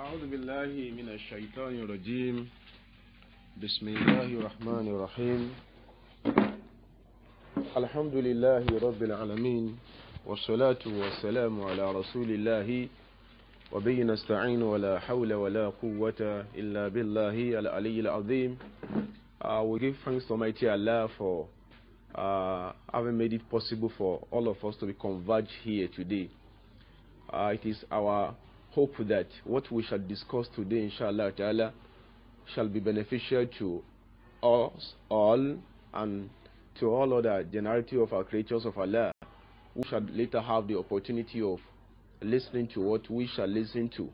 أعوذ بالله من الشيطان الرجيم. بسم الله الرحمن الرحيم. الحمد لله رب العالمين، والصلاة والسلام على رسول الله وبه نستعين ولا حول ولا قوة إلا بالله العلي العظيم. We give thanks to Almighty Allah for having made it possible for all of us to be converged here today. It is our hope that what we shall discuss today, inshallah ta'ala, shall be beneficial to us all and to all other generality of our creatures of Allah, who shall later have the opportunity of listening to what we shall listen to.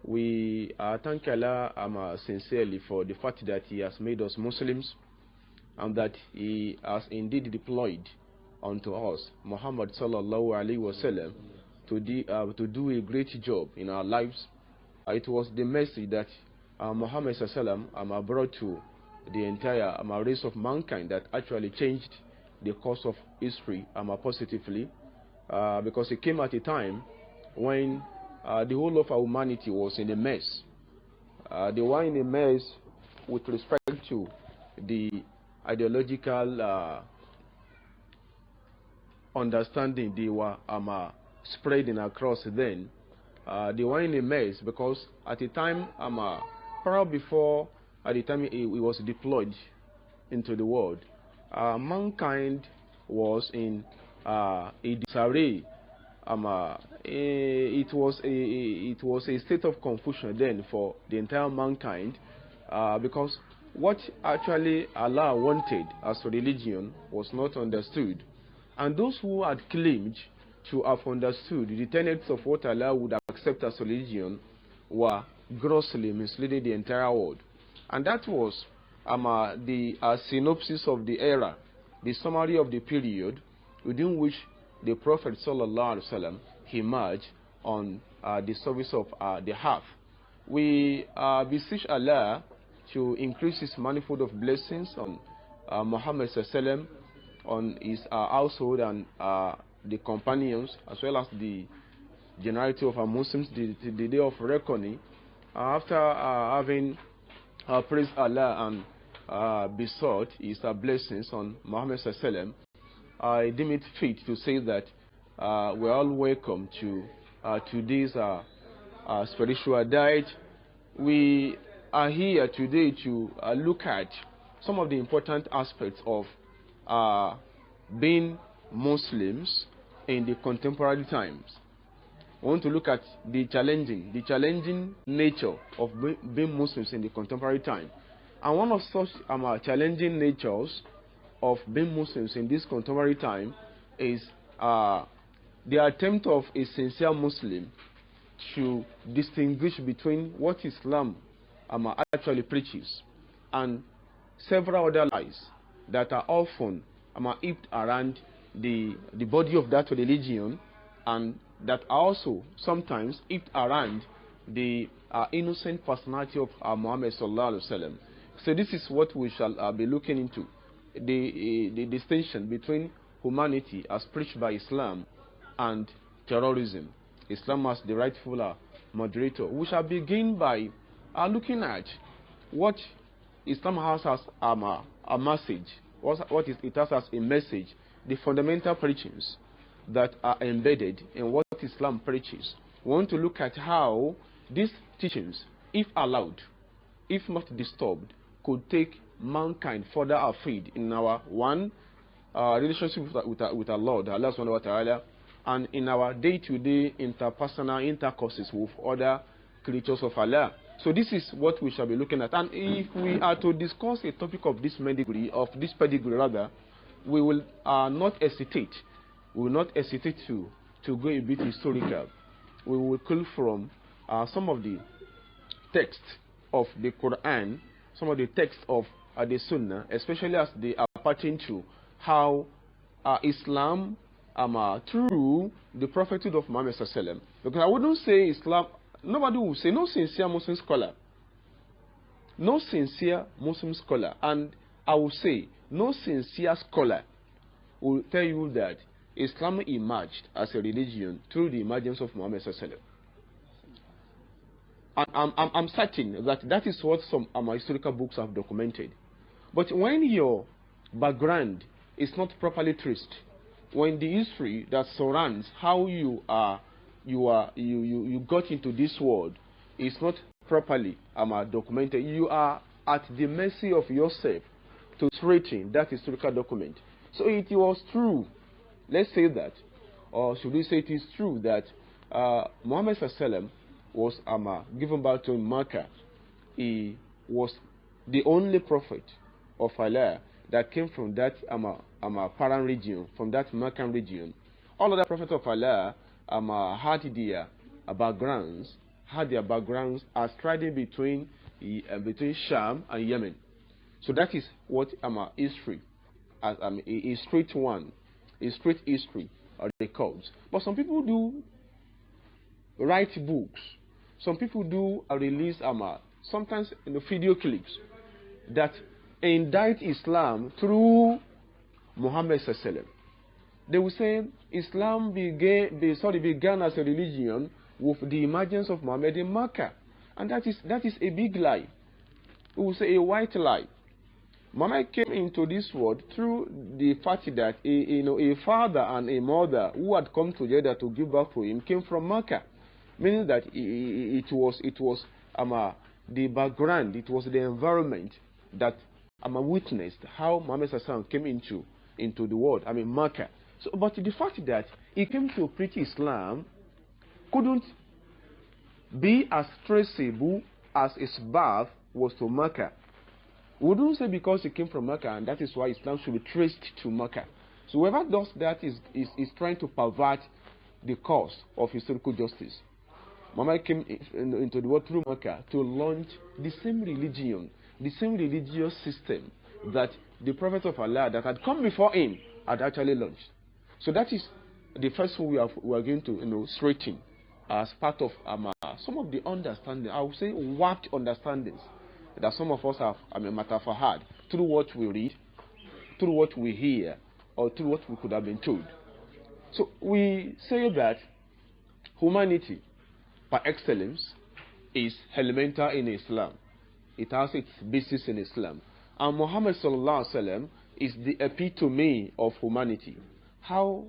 We thank Allah sincerely for the fact that He has made us Muslims and that He has indeed deployed unto us Muhammad sallallahu alaihi wasallam to do a great job in our lives. It was the message that Muhammad sallallahu brought to the entire race of mankind that actually changed the course of history positively, because it came at a time when the whole of our humanity was in a mess. They were in a mess with respect to the ideological understanding they were spreading across then. They were in a mess because at the time, probably before at the time it was deployed into the world, mankind was in a disarray. It was a state of confusion then for the entire mankind, because what actually Allah wanted as a religion was not understood, and those who had claimed to have understood the tenets of what Allah would accept as religion were grossly misleading the entire world. And that was the synopsis of the era, the summary of the period within which the Prophet ﷺ emerged on the service of the earth. We beseech Allah to increase His manifold of blessings on Muhammad ﷺ, on his household and the companions, as well as the generality of our Muslims, the day of reckoning. After having praised Allah and besought His blessings on Muhammad ﷺ, I deem it fit to say that we're all welcome to today's spiritual diet. We are here today to look at some of the important aspects of being Muslims in the contemporary times. We want to look at the challenging nature of being Muslims in the contemporary time. And one of such challenging natures of being Muslims in this contemporary time is the attempt of a sincere Muslim to distinguish between what Islam actually preaches and several other lies that are often heaped around the body of that religion, and that are also sometimes heaped around the innocent personality of Muhammad sallallahu alaihi wasallam. So this is what we shall be looking into, the distinction between humanity as preached by Islam and terrorism. Islam as the rightful moderator. We shall begin by looking at what Islam has as a message, it has as a message, the fundamental preachings that are embedded in what Islam preaches. We want to look at how these teachings, if allowed, if not disturbed, could take mankind further afield in our relationship with our Lord, Allah subhanahu wa ta'ala, and in our day-to-day interpersonal intercourses with other creatures of Allah. So this is what we shall be looking at. And if we are to discuss a topic of this pedigree, we will not hesitate. We will not hesitate to go a bit historical. We will pull from some of the texts of the Quran, some of the texts of the Sunnah, especially as they are pertain to how Islam, through the prophethood of Muhammad sallallahu. Because I wouldn't say Islam. Nobody will say, no sincere Muslim scholar, and I will say no sincere scholar will tell you that Islam emerged as a religion through the emergence of Muhammad sallallahu. I'm certain that that is what some historical books have documented. But when your background is not properly traced, when the history that surrounds how you got into this world is not properly documented, you are at the mercy of yourself to straighten that historical document. So it was true, let's say that, or should we say it is true that Muhammad Sallallahu was given birth to in Mecca. He was the only prophet of Allah that came from that Paran region, from that Meccan region. All other prophets of Allah had their backgrounds as striding between Sham and Yemen. So that is what history, as a straight one, a straight history are they called. But some people do write books. Some people do release sometimes in the video clips that indict Islam through Muhammad Sallallahu. They will say Islam began as a religion with the emergence of Muhammad in Mecca, and that is a big lie. We will say a white lie. Muhammad came into this world through the fact that a father and a mother who had come together to give birth to him came from Mecca, meaning that it was the background, it was the environment that witnessed how Muhammad Sallallahu came into the world. Mecca. So, but the fact that he came to preach Islam couldn't be as traceable as his birth was to Mecca. We wouldn't say because he came from Mecca and that is why Islam should be traced to Mecca. So whoever does that is trying to pervert the cause of historical justice. Muhammad came into the world through Mecca to launch the same religion, the same religious system that the Prophet of Allah that had come before him had actually launched. So that is the first one we are going to straighten as part of some of the understanding, I would say warped understandings that some of us have had through what we read, through what we hear, or through what we could have been told. So we say that humanity par excellence is elemental in Islam. It has its basis in Islam. And Muhammad Sallallahu Alaihi Wasallam is the epitome of humanity. How,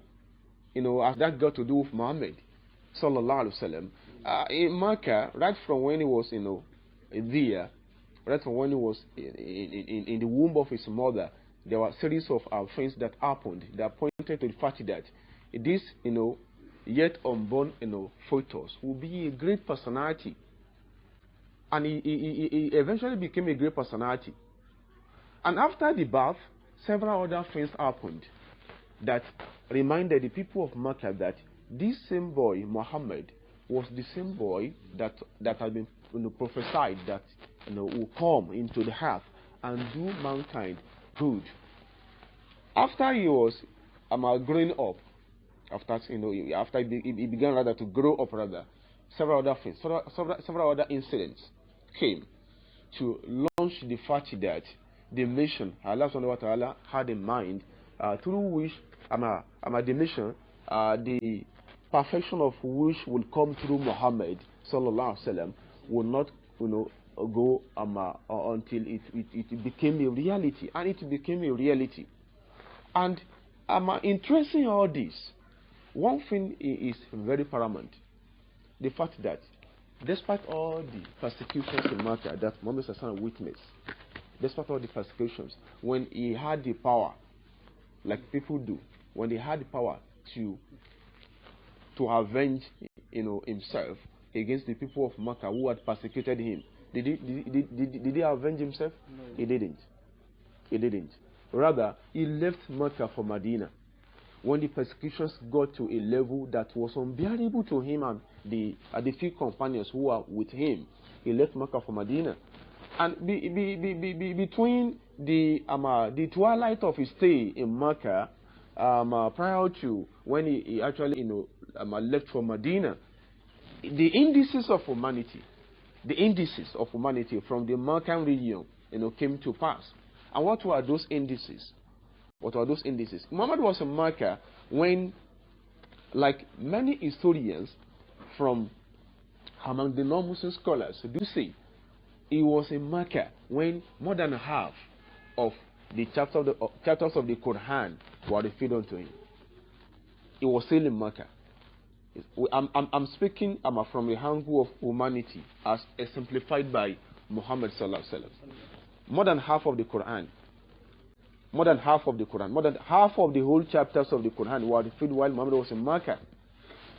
has that got to do with Muhammad Sallallahu Alaihi Wasallam? In Mecca, right from when he was, there, right from when he was in the womb of his mother, there were a series of things that happened that pointed to the fact that this, yet unborn, fetus will be a great personality. And he eventually became a great personality. And after the birth, several other things happened that reminded the people of Mecca that this same boy, Muhammad, was the same boy that had been prophesied that will come into the earth and do mankind good. After he was growing up, after he began rather to grow up, several other things, several other incidents came to launch the fact that the mission Allah Subhanahu wa Ta'ala had in mind, through which the mission, the perfection of which will come through Muhammad Sallallahu Alaihi Wasallam, will not go until it became a reality, and it became a reality. And in tracing all this, one thing is very paramount: the fact that despite all the persecutions in Mecca that Muhammad Sallallahu witnessed, despite all the persecutions, when he had the power, like people do, when they had the power to avenge himself against the people of Mecca who had persecuted him, did he avenge himself? No. He didn't. Rather, he left Mecca for Medina. When the persecutions got to a level that was unbearable to him and the few companions who were with him, he left Mecca for Medina. And between the twilight of his stay in Mecca, prior to when he actually left for Medina, the indices of humanity from the Meccan region came to pass. And what were those indices? Muhammad was in Mecca when, like many historians from among the non-Muslim scholars do say he was in Mecca when more than half of the chapters of the Quran were revealed unto him. He was still in Mecca. I'm speaking from the angle of humanity as exemplified by Muhammad sallallahu alaihi wasallam. More than half of the Quran, more than half of the whole chapters of the Quran were revealed while Muhammad was in Mecca.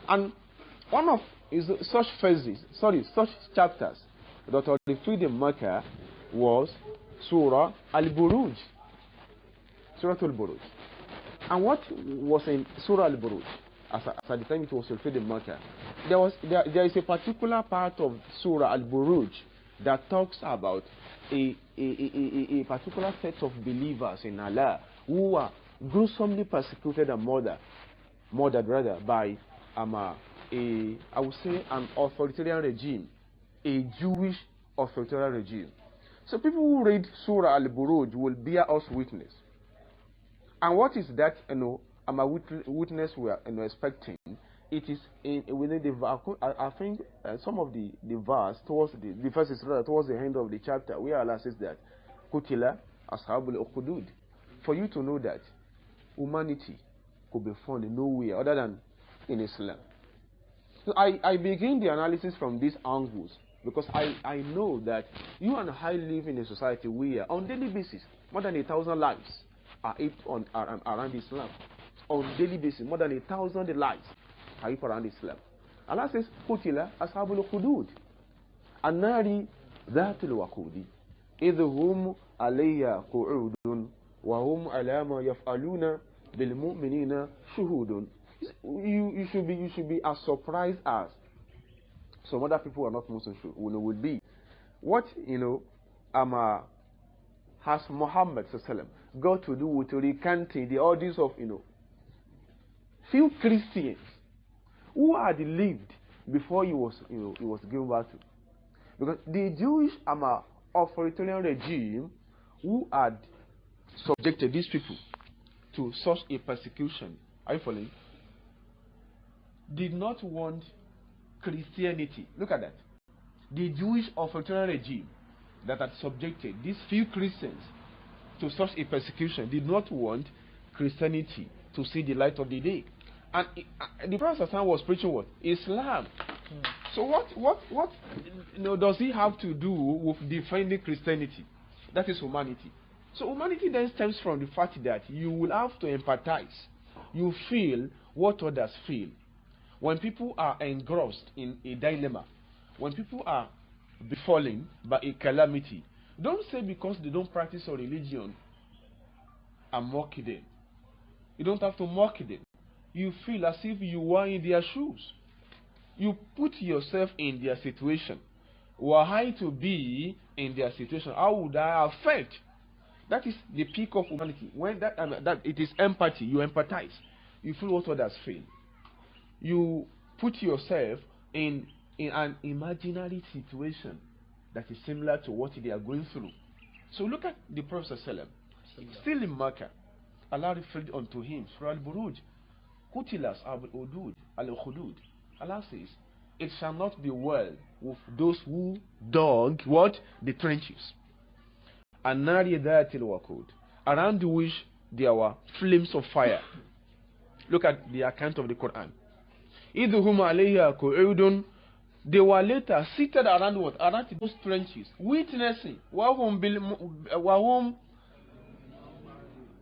And one of such chapters that were revealed in Mecca was Surah Al-Buruj. Surah Al-Buruj. And what was in Surah Al-Buruj? As at the time it was revealed in Mecca, there is a particular part of Surah Al-Buruj that talks about a particular set of believers in Allah who are gruesomely persecuted and murdered by I would say an authoritarian regime, a Jewish authoritarian regime. So people who read Surah Al-Buruj will bear us witness. And what is that? Witness we are expecting. It is within the I think some of the verse towards the verses towards the end of the chapter where Allah says that Kutila Ashabul Uqudud, for you to know that humanity could be found nowhere other than in Islam. So I begin the analysis from these angles because I know that you and I live in a society where on daily basis more than 1,000 lives are around Islam. On daily basis more than 1,000 lives are around Islam. Allah says Qutila ashabul hudud annari dhatul waqudi idhum alayya qu'udun wa hum ala ma yaf'aluna bil mu'minina shuhudun. You should be as surprised as some other people who are not Muslims would be. What has Muhammad got to do with recanting the ordeals of few Christians who had lived before he was given birth to? Because the Jewish authoritarian regime who had subjected these people to such a persecution, are you following? Did not want Christianity. Look at that. The Jewish authoritarian regime that had subjected these few Christians to such a persecution did not want Christianity to see the light of the day. And the Prophet was preaching what? Islam. So what does he have to do with defending Christianity? That is humanity. So humanity then stems from the fact that you will have to empathize. You feel what others feel. When people are engrossed in a dilemma, when people are befallen by a calamity, don't say because they don't practice a religion and mock them. You don't have to mock them. You feel as if you were in their shoes. You put yourself in their situation. Were I to be in their situation, how would I have felt? That is the peak of humanity. When that it is empathy, you empathize. You feel what others feel. You put yourself in an imaginary situation that is similar to what they are going through. So look at the Prophet ﷺ. Still in Mecca, Allah referred unto him, Surah Al-Buruj, Qutilas al-Khudud. Allah says, it shall not be well with those who dug what? The trenches. An-nari dhatil waqud, around which there were flames of fire. Look at the account of the Quran. Idhum alayha qu'udun, they were later seated around what? Around those trenches, witnessing. Wahum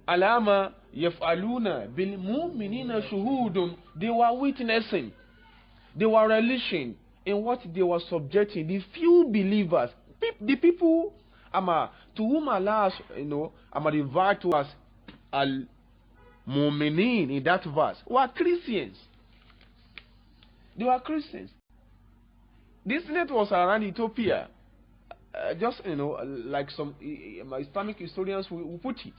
alama yaf'aluna bil mu'minina shuhudun. They were witnessing. They were relishing in what they were subjecting the few believers, the people to whom Allah referred to as al-mu'minin in that verse were Christians. They were Christians. This net was around Ethiopia, just like some Islamic historians will put it.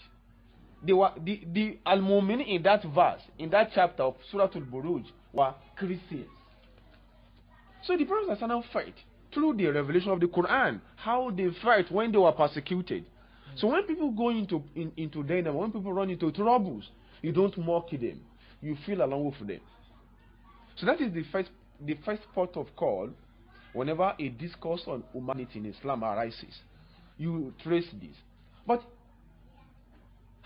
They were the al-mu'minin in that verse, in that chapter of Surah Al-Buruj, were Christians. So the Prophet felt through the revelation of the Quran how they felt when they were persecuted. So when people go into danger, when people run into troubles, you don't mock them. You feel along with them. So that is the first port of call whenever a discourse on humanity in Islam arises, you trace this. But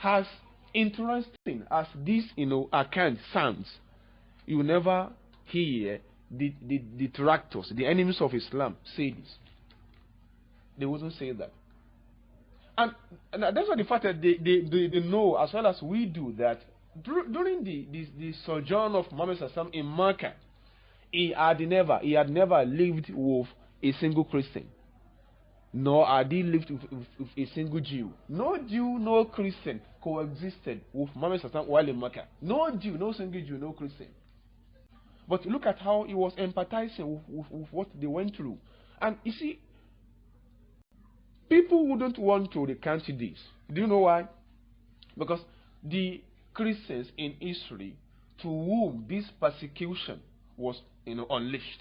as interesting as this, account sounds, you never hear the detractors, the enemies of Islam, say this. They wouldn't say that. And that's why the fact that they know, as well as we do, that during the sojourn of Muhammad Sallallahu in Mecca, he had never lived with a single Christian, nor had he lived with a single Jew. No Jew, no Christian coexisted with Muhammad Sallallahu while in Mecca. No Jew, no single Jew, no Christian. But look at how he was empathizing with what they went through. And you see, people wouldn't want to recount this. Do you know why? Because the Christians in history to whom this persecution was unleashed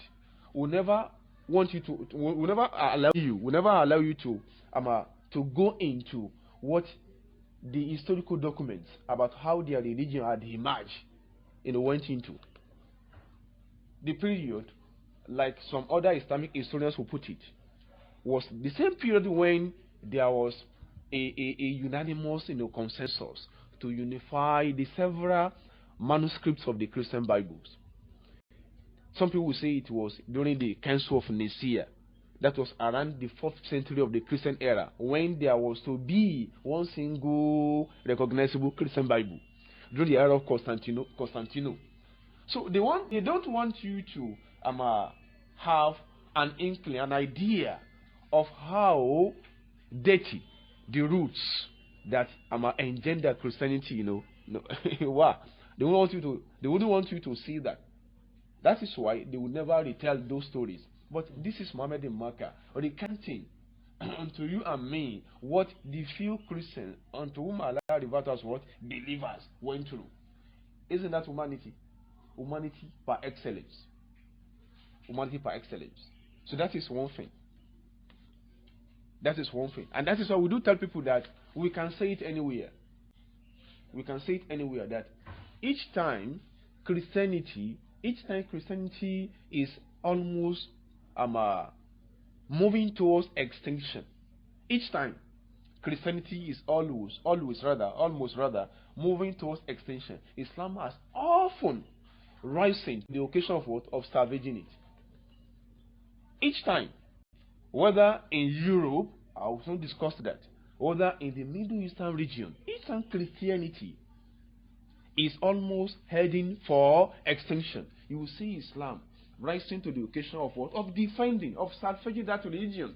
will never want you to, will never allow you to go into what the historical documents about how their religion had emerged went into. The period, like some other Islamic historians will put it, was the same period when there was a unanimous consensus to unify the several manuscripts of the Christian Bibles. Some people will say it was during the Council of Nicaea. That was around the 4th century of the Christian era, when there was to be one single recognizable Christian Bible, during the era of Constantino. So they don't want you to have an inkling, an idea of how dirty the roots that engender Christianity, were. They wouldn't want you to see that. That is why they would never retell those stories. But this is Muhammad in Mecca recanting unto you and me what the few Christians unto whom Allah referred as what believers went through. Isn't that humanity? Humanity par excellence. Humanity par excellence. So that is one thing. That is one thing. And that is why we do tell people that we can say it anywhere. We can say it anywhere that each time Christianity is almost moving towards extinction. Each time Christianity is almost moving towards extinction, Islam has often risen to the occasion of what? Of salvaging it. Each time, whether in Europe, I also discussed that, whether in the Middle Eastern region, each time Christianity is almost heading for extinction, you will see Islam rising to the occasion of what? Of defending, of salvaging that religion.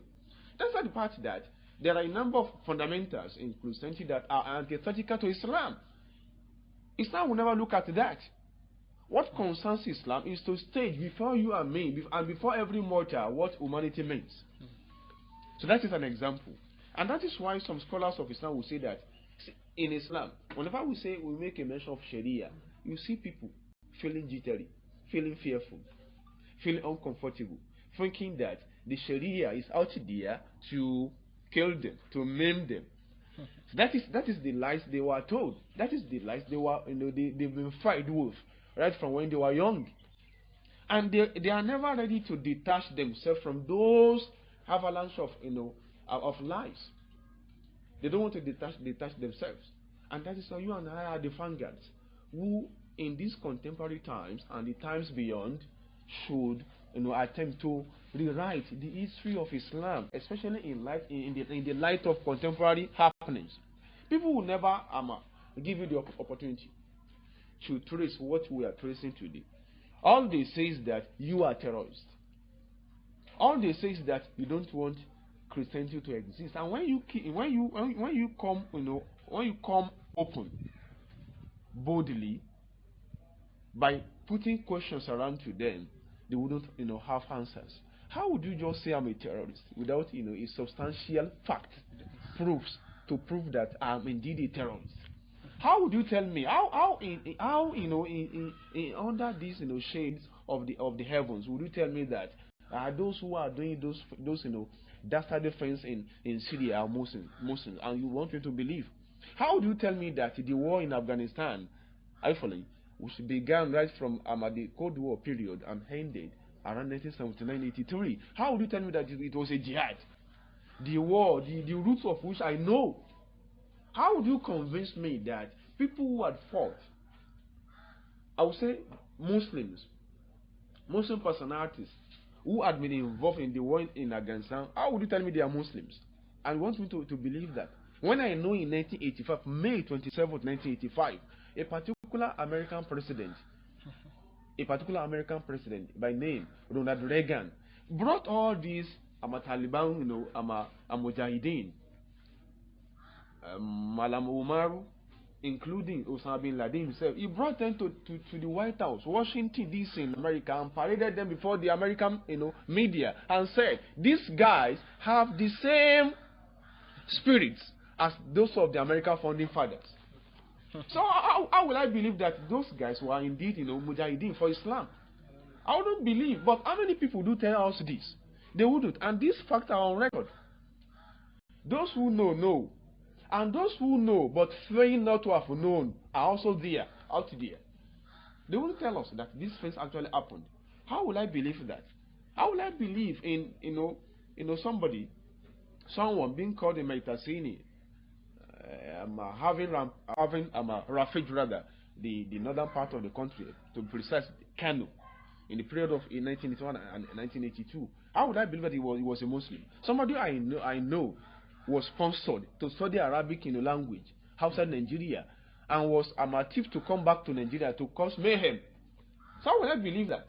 That's the part that there are a number of fundamentals in Christianity that are antithetical to Islam. Islam will never look at that. What concerns Islam is to stage before you and me, and before every mortal, what humanity means. So that is an example. And that is why some scholars of Islam will say that in Islam, whenever we say we make a mention of Sharia, you see people feeling jittery, feeling fearful, feeling uncomfortable, thinking that the Sharia is out there to kill them, to maim them. So that is the lies they were told. That is the lies they were, they've been fried with right from when they were young. And they are never ready to detach themselves from those avalanche of lies. They don't want to detach themselves. And that is why you and I are the vanguards who, in these contemporary times and the times beyond, should attempt to rewrite the history of Islam, especially in the light of contemporary happenings. People will never give you the opportunity to trace what we are tracing today. All they say is that you are terrorists. All they say is that you don't want Christianity to exist. And when you come open, boldly, by putting questions around to them, they wouldn't have answers. How would you just say I'm a terrorist without a substantial fact proofs to prove that I'm indeed a terrorist? How would you tell me how under these shades of the heavens would you tell me that those who are doing those dastardly things in Syria are Muslims, and you want me to believe? How would you tell me that the war in Afghanistan, actually, which began right from the Cold War period and ended around 1979-83. How would you tell me that it was a jihad? The war, the roots of which I know. How would you convince me that people who had fought, I would say Muslims, Muslim personalities who had been involved in the war in Afghanistan, how would you tell me they are Muslims? And want me to believe that? When I know in 1985, May 27th, 1985, a particular American president by name Ronald Reagan brought all these Taliban, Mujahideen, Malam Umaru, including Osama bin Laden himself. He brought them to the White House, Washington D.C. in America, and paraded them before the American media and said, these guys have the same spirits as those of the American founding fathers. So how will I believe that those guys were indeed Mujahideen for Islam? I wouldn't believe. But how many people do tell us this? They wouldn't. And these facts are on record. Those who know. And those who know but feign not to have known are also there, out there. They won't tell us that these things actually happened. How will I believe that? How will I believe in someone being called a Maitasini, having Rafid rather, the northern part of the country, to be precise, Kano, in the period of 1981 and 1982? How would I believe that he was a Muslim? Somebody I know was sponsored to study Arabic language outside Nigeria and was tipped to come back to Nigeria to cause mayhem. So how would I believe that?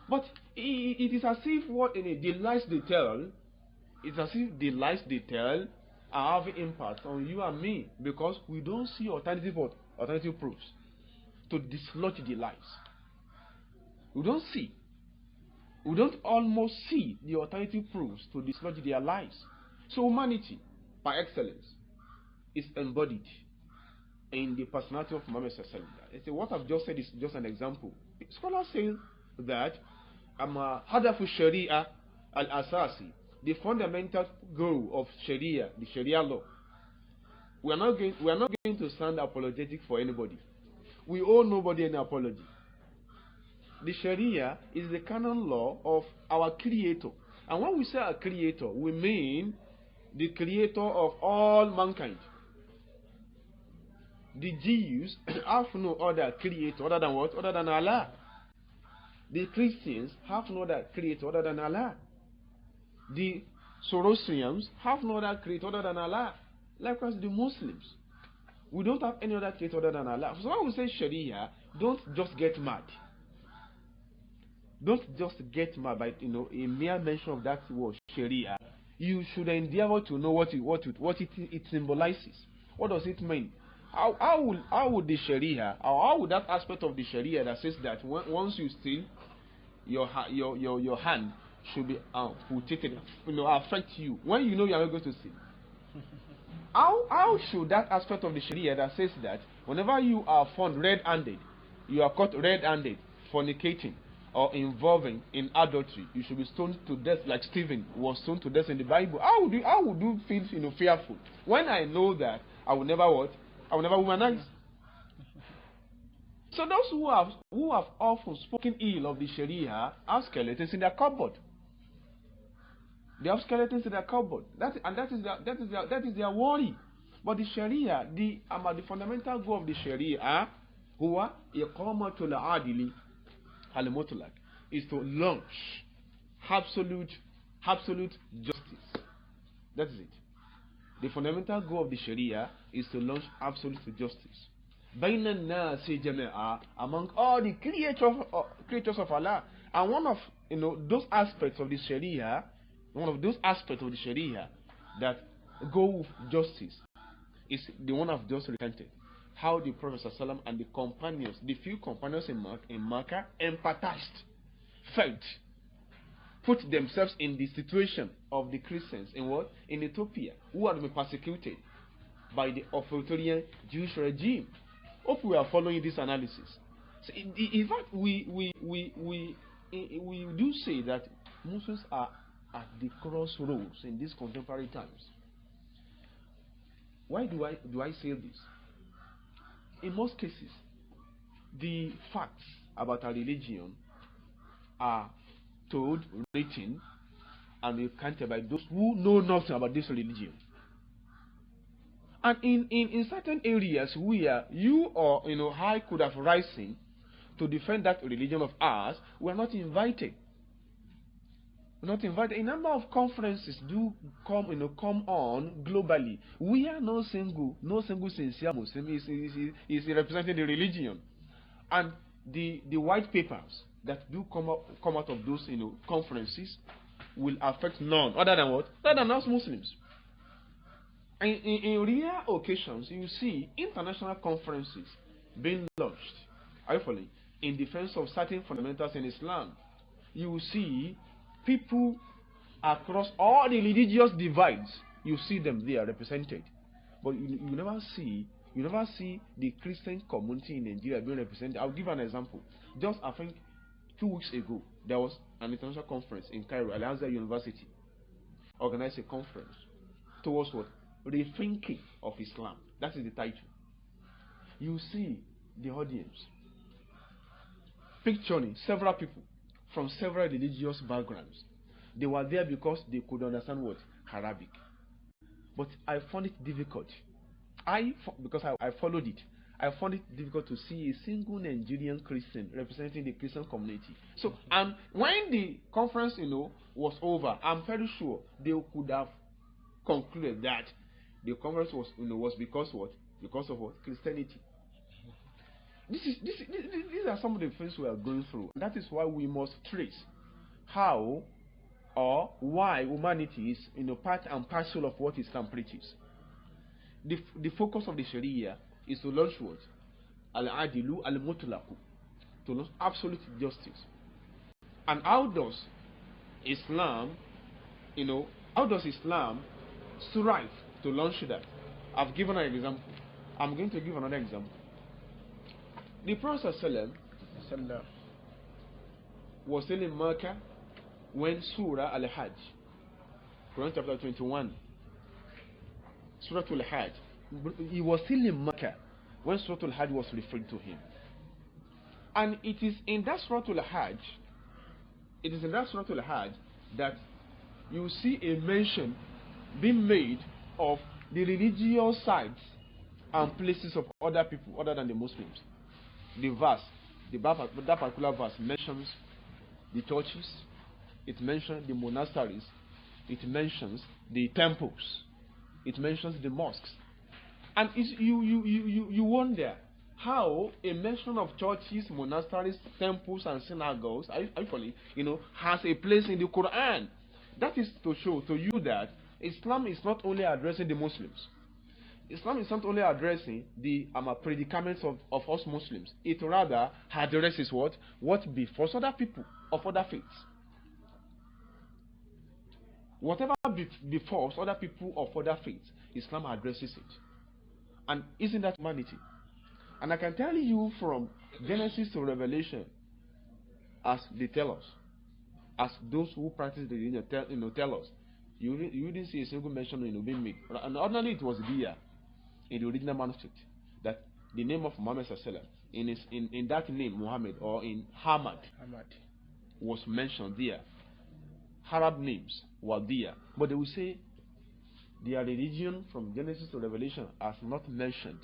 But it is as if the lies they tell, it's as if the lies they tell are having impact on you and me, because we don't see alternative proofs to dislodge the lies. We don't almost see the alternative proofs to dislodge their lies. So humanity, by excellence, is embodied in the personality of Muhammad Sallallahu. What I've just said is just an example. Scholars say that Hadafu Sharia al-Asasi, the fundamental goal of Sharia, the Sharia law. We are not going to stand apologetic for anybody. We owe nobody any apology. The Sharia is the canon law of our Creator. And when we say our Creator, we mean the Creator of all mankind. The Jews have no other Creator other than what? Other than Allah. The Christians have no other Creator other than Allah. The Sorosians have no other Creator other than Allah. Likewise, the Muslims. We don't have any other Creator other than Allah. So when we say Sharia, don't just get mad. Don't just get mad by a mere mention of that word Sharia. You should endeavor to know what it symbolizes. What does it mean? How would the Sharia, or how would that aspect of the Sharia that says that once you steal, your hand should be amputated, affect you when you know you are not going to steal? How should that aspect of the Sharia that says that whenever you are found red-handed, you are caught red-handed fornicating or involving in adultery, you should be stoned to death like Stephen was stoned to death in the Bible? How would you feel fearful when I know that I will never womanize? So those who have often spoken ill of the Sharia have skeletons in their cupboard. They have skeletons in their cupboard. That is their worry. But the Sharia, the fundamental goal of the Sharia, huwa iqamatul adili al-mutlaq, is to launch absolute justice. That is it. The fundamental goal of the Sharia is to launch absolute justice bayna an-nasi jami'a, among all the creatures of Allah. And one of those aspects of the Sharia, that go with justice, is the one I've just recounted. How the Prophet ﷺ and the few companions in Makkah empathized, felt, put themselves in the situation of the Christians in Ethiopia, who had been persecuted by the authoritarian Jewish regime. Hope we are following this analysis. So in fact, we do say that Muslims are at the crossroads in these contemporary times. Why do I say this? In most cases, the facts about our religion are told, written, and recanted by those who know nothing about this religion. And in certain areas where you or I could have risen to defend that religion of ours, we are not invited. We're not invited. A number of conferences do come on globally. We are no single sincere Muslim is representing the religion, and the white papers that do come out of those conferences will affect none other than what? Other than us Muslims. In rare occasions, you see international conferences being launched, hopefully, in defense of certain fundamentals in Islam. You will see people across all the religious divides. You see them there represented, but you never see the Christian community in Nigeria being represented. I'll give an example. Just I think 2 weeks ago, there was an international conference in Cairo. Al-Azhar University organized a conference towards what? Rethinking of Islam. That is the title. You see the audience picturing several people from several religious backgrounds. They were there because they could understand what? Arabic. But I found it difficult. Because I followed it. I found it difficult to see a single Nigerian Christian representing the Christian community. So, and when the conference, was over, I'm very sure they could have concluded that the conference was because what? Because of what? Christianity. These are some of the things we are going through. That is why we must trace how or why humanity is part and parcel of what Islam preaches. The focus of the Sharia is to launch what? Al-Adilu al-Mutlaqu, to launch absolute justice. And how does Islam strive to launch that? I've given an example. I'm going to give another example. The Prophet ﷺ was still in Mecca when Surah Al-Hajj, Quran chapter 21, Surah Al-Hajj, he was still in Mecca when Surah Al-Hajj was referred to him. And it is in that Surah Al-Hajj, that you see a mention being made of the religious sites and places of other people other than the Muslims. That particular verse mentions the churches, it mentions the monasteries, it mentions the temples, it mentions the mosques. And you wonder how a mention of churches, monasteries, temples, and synagogues actually, has a place in the Quran. That is to show to you that Islam is not only addressing the Muslims. Islam is not only addressing the predicaments of us Muslims. It rather addresses what befalls other people of other faiths. Whatever befalls other people of other faiths, Islam addresses it. And isn't that humanity? And I can tell you from Genesis to Revelation, as they tell us, as those who practice the religion tell us, you didn't see a single mention being made. And ordinarily it was there in the original manuscript that the name of Muhammad in that name Muhammad or in Hamad was mentioned there. Arab names were there, but they will say their religion from Genesis to Revelation has not mentioned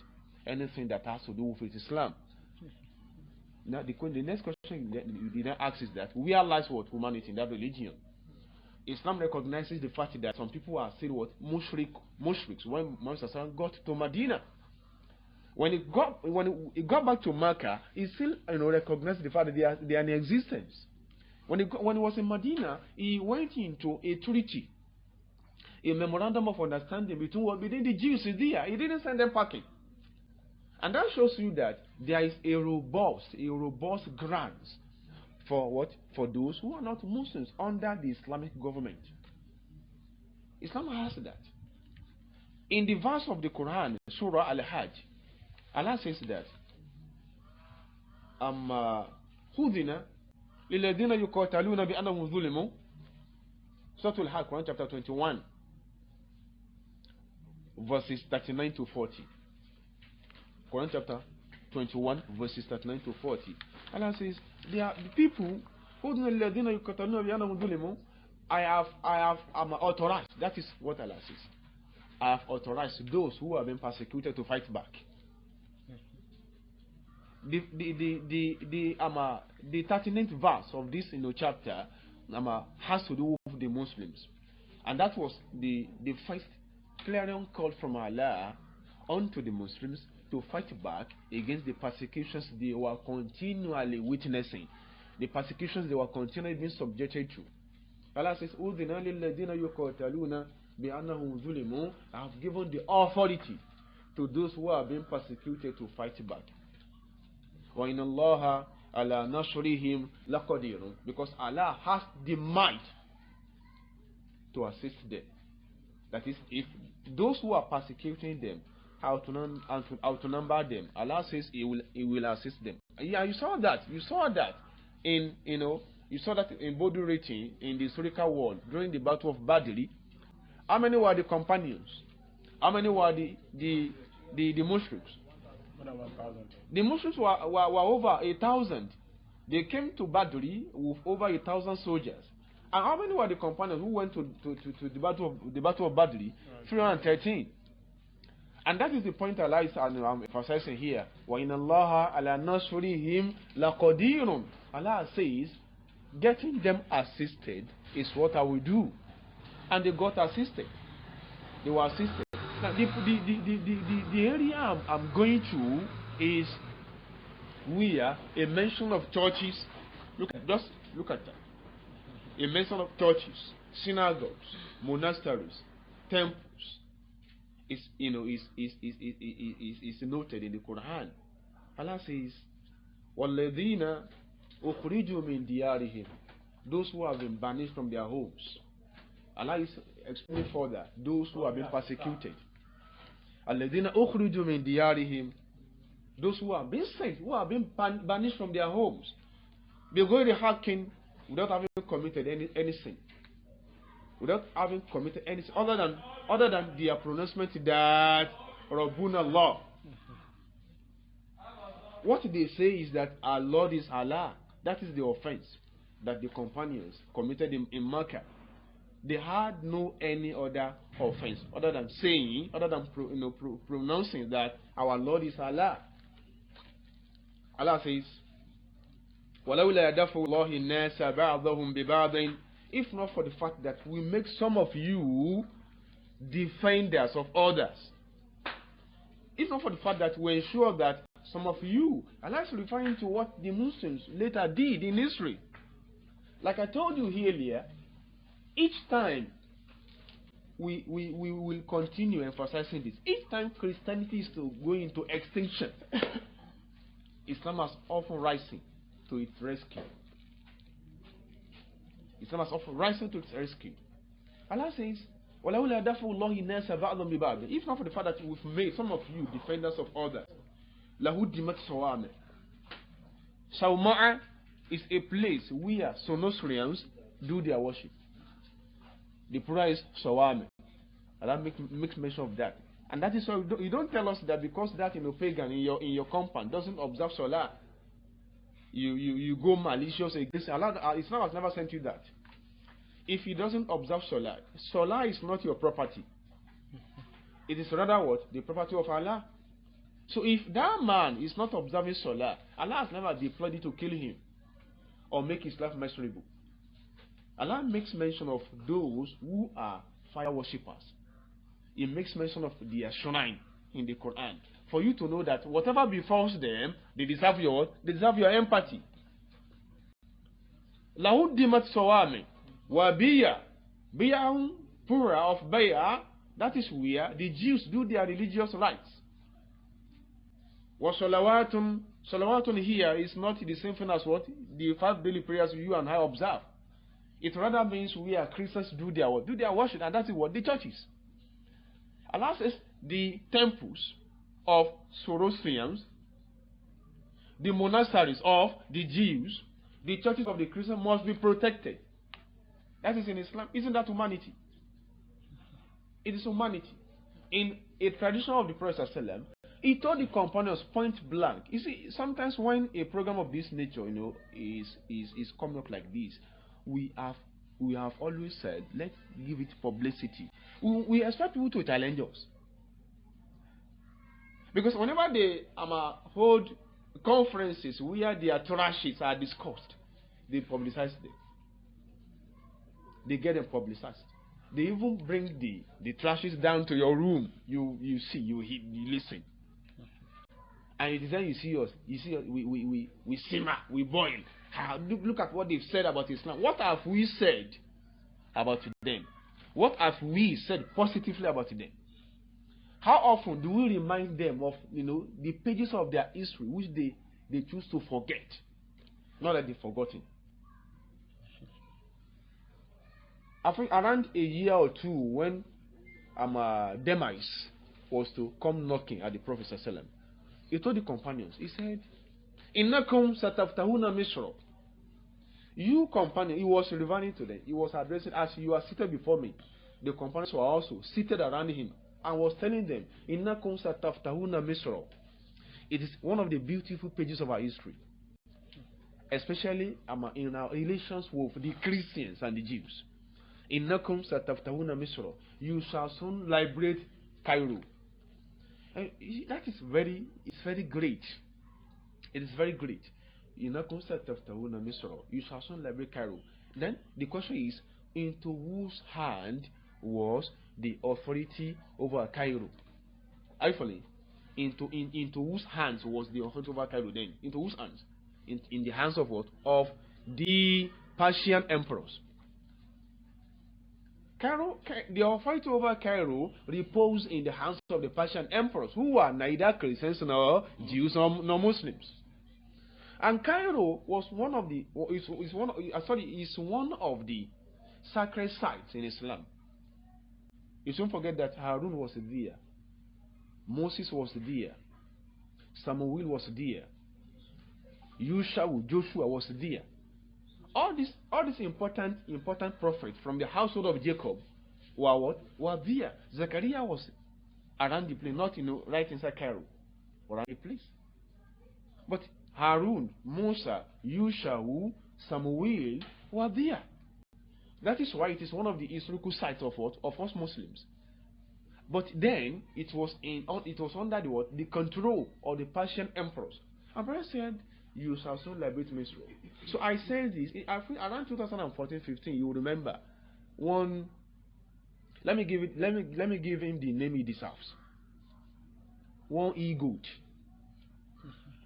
anything that has to do with Islam. Now the next question you then ask is that where lies what humanity in that religion? Islam recognizes the fact that some people are still what mushriks. When Muhammad got to Medina, when he got back to Mecca, he still recognized the fact that they are in existence. When he was in Medina, he went into a treaty, a memorandum of understanding between the Jews there. He didn't send them packing. And that shows you that there is a robust grounds for what? For those who are not Muslims under the Islamic government. Islam has that. In the verse of the Quran, Surah Al-Hajj, Allah says that Hudina لِلَّذِينَ يُقَاتَلُونَ بِأَنَّهُمْ ظُلِمُوا. Surah Al-Hajj, Quran chapter 21, verses 39 to 40. Quran chapter 21, verses 39 to 40. Allah says, there are the people I'm authorized. That is what Allah says. I have authorized those who have been persecuted to fight back. The 39th verse of this chapter has to do with the Muslims, and that was the first clarion call from Allah onto the Muslims to fight back against the persecutions they were continually witnessing, the persecutions they were continually being subjected to. Allah says, I have given the authority to those who are being persecuted to fight back. وَإِنَّ اللَّهَ عَلَى نَصْرِهِمْ لَقَدِيرٌ, because Allah has the might to assist them. That is, if those who are persecuting them outnumber them, Allah says He will assist them. Yeah, you saw that. You saw that in body written in the historical world during the Battle of Badr. How many were the companions? How many were the Muslims? The Muslims were over 1,000. They came to Badr with over 1,000 soldiers. And how many were the companions who went to the Battle of Badr? 313. And that is the point Allah is emphasizing here. وَإِنَّ اللَّهَ عَلَى نَصْرِهِمْ لَقَدِيرٌ. Allah says, getting them assisted is what I will do. And they got assisted. They were assisted. Now, the area I'm going to is where a mention of churches. Just look at that. A mention of churches, synagogues, monasteries, temples is noted in the Quran. Allah says, وَالَّذِينَ أُخْرِجُوا مِنْ دِيَارِهِمْ, those who have been banished from their homes. Allah is explaining further those who have been persecuted. الَّذِينَ أُخْرِجُوا مِنْ دِيَارِهِمْ, those who have been sent, who have been banished from their homes. بِغَيْرِ حَقٍّ, without having committed any sin. Without having committed anything other than their pronouncement that Rabbuna Allah. What they say is that our Lord is Allah. That is the offense that the companions committed in Mecca. They had no any other offense other than saying, pronouncing that our Lord is Allah. Allah says, وَلَوْلَا يَدَفُ اللَّهِ النَّاسَ بَعْضَهُمْ بِبَعْضٍ, if not for the fact that we make some of you defenders of others, if not for the fact that we ensure that some of you, Allah is referring to what the Muslims later did in history. Like I told you earlier, each time we will continue emphasizing this. Each time Christianity is to go into extinction, Islam has often rising to its rescue. Islam has often rising to its rescue. Allah says, وَلَوْلَا دَفْعُ اللَّهِ النَّاسَ بَعْضًا بِبَعْضٍ, if not for the fact that we've made some of you defenders of others, لَهُدِّمَتْ صَوَامِعَ. Sawma'a is a place where Sonosrians do their worship. The plural is Sawami. Allah makes mention of that. And that is why you don't tell us that because that pagan in your compound doesn't observe Salah, you go malicious against Allah. Islam has never sent you that. If he doesn't observe Salah, Salah is not your property. It is rather what? The property of Allah. So if that man is not observing Salah, Allah has never deployed it to kill him or make his life miserable. Allah makes mention of those who are fire worshippers. He makes mention of their shrine in the Quran for you to know that whatever befalls them, they deserve your empathy. Lahuddimat sawami wa biya. Biya, plural of bay'a, that is where the Jews do their religious rites. Wa salawatun, salawatun here is not the same thing as what the 5 daily prayers you and I observe. It rather means where Christians do their worship, and that is what the churches. Allah says the temples of Sorosians, the monasteries of the Jews, the churches of the Christians must be protected. That is in Islam. Isn't that humanity? It is humanity. In a tradition of the Prophet ﷺ, He told the companions point blank. You see, sometimes when a program of this nature, is coming up like this, we have always said, let's give it publicity. We expect people to challenge us. Because whenever they hold conferences where their trashes are discussed, they publicize them. They get them publicized. They even bring the trashes down to your room. You see, you listen. And it is then you see us, we simmer, we boil. Look at what they've said about Islam. What have we said about them? What have we said positively about them? How often do we remind them of the pages of their history which they choose to forget? Not that they've forgotten. I think around a year or two when Demis was to come knocking at the Prophet ﷺ, he told the companions, he said, Innakum sataftahuna misra. You companions, he was referring to them, he was addressing, as you are seated before me, the companions were also seated around him and was telling them, Innakum sataftahuna misra. It is one of the beautiful pages of our history, especially in our relations with the Christians and the Jews. Innakum sataftahuna misra. You shall soon liberate Cairo. And that is very great. It is very great. Innakum sataftahuna misra. You shall soon liberate Cairo. Then the question is, into whose hand was the authority over Cairo? Actually, into whose hands was the authority over Cairo then? Into whose hands? In the hands of what? Of the Persian emperors. Cairo, the authority over Cairo reposed in the hands of the Persian emperors, who were neither Christians nor Jews nor Muslims. And Cairo was one of the sacred sites in Islam. You shouldn't forget that Harun was there, Moses was there, Samuel was there, Joshua was there. All these important prophets from the household of Jacob were there. Zechariah was around the place, not right inside Cairo, around the place. But Harun, Musa, Yusha, Samuel were there. That is why it is one of the historical sites of us Muslims. But then it was under the control of the Persian emperors. And Prophet said, you shall soon liberate Misra. So I said this, I think around 2014-15, you will remember one. Let me give him the name he deserves. One e-goat,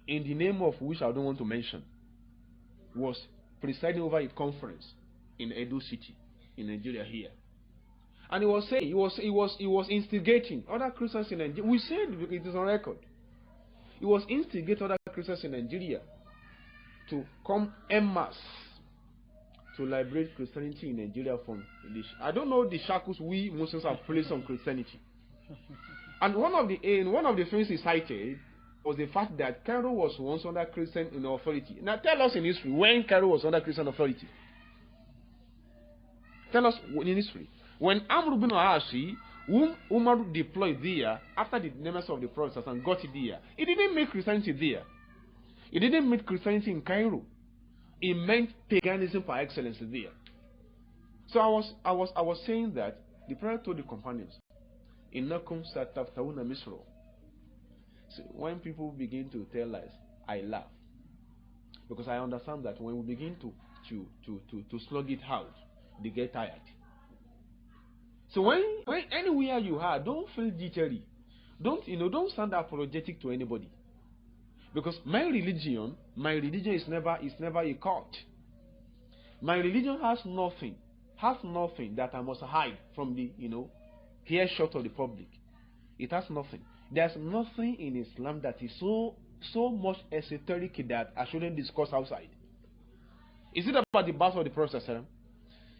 in the name of which I don't want to mention, was presiding over a conference in Edo City, in Nigeria here. And he was saying, he was instigating other Christians in Nigeria. We said it is on record. He was instigating other Christians in Nigeria to come en masse to liberate Christianity in Nigeria from this. I don't know the shackles we Muslims have placed on Christianity. And one of the things he cited was the fact that Cairo was once under Christian authority. Now tell us in history when Cairo was under Christian authority. Tell us in history. When Amr ibn al-Asi, whom Umar deployed there after the nemesis of the Prophets and got it there, he didn't make Christianity there. He didn't make Christianity in Cairo. He meant paganism par excellence there. So I was saying that the Prophet told the companions, Innakum sataftahuna misra. So when people begin to tell lies, I laugh. Because I understand that when we begin to slug it out, they get tired. So when anywhere you are, don't feel jittery. Don't sound apologetic to anybody. Because my religion is never a cult. My religion has nothing that I must hide from the earshot of the public. It has nothing. There's nothing in Islam that is so much esoteric that I shouldn't discuss outside. Is it about the birth of the Prophet?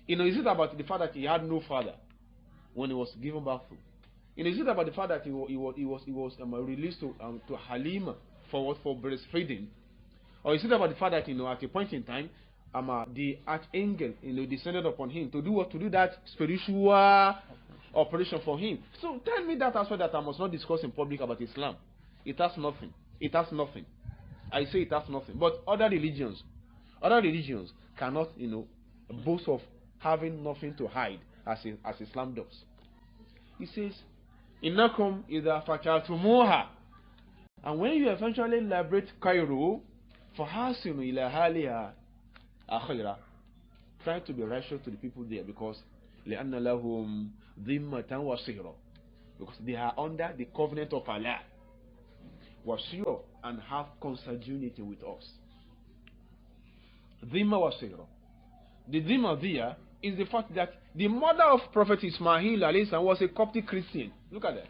Is it about the fact that he had no father when he was given birth to? Is it about the fact that he was released to Halima for breastfeeding? Or is it about the fact that at a point in time the archangel descended upon him to do that spiritual operation for him? So tell me that aspect that I must not discuss in public about Islam. It has nothing. It has nothing. I say it has nothing. But other religions cannot, boast of having nothing to hide as Islam does. He says, "Innakum idha fakatumuha." And when you eventually liberate Cairo, فَحَاسِنُوا إِلَى هَالِهَا أَخِرًا, try to be righteous to the people there, because لِأَنَّ لَهُمْ ذِمَّةً وَصِيرًا, because they are under the covenant of Allah, وَصِيرًا, and have consanguinity with us. Dhimma وَصِيرًا. The dhimma there is the fact that the mother of Prophet Ismail alayhi salam was a Coptic Christian. Look at that.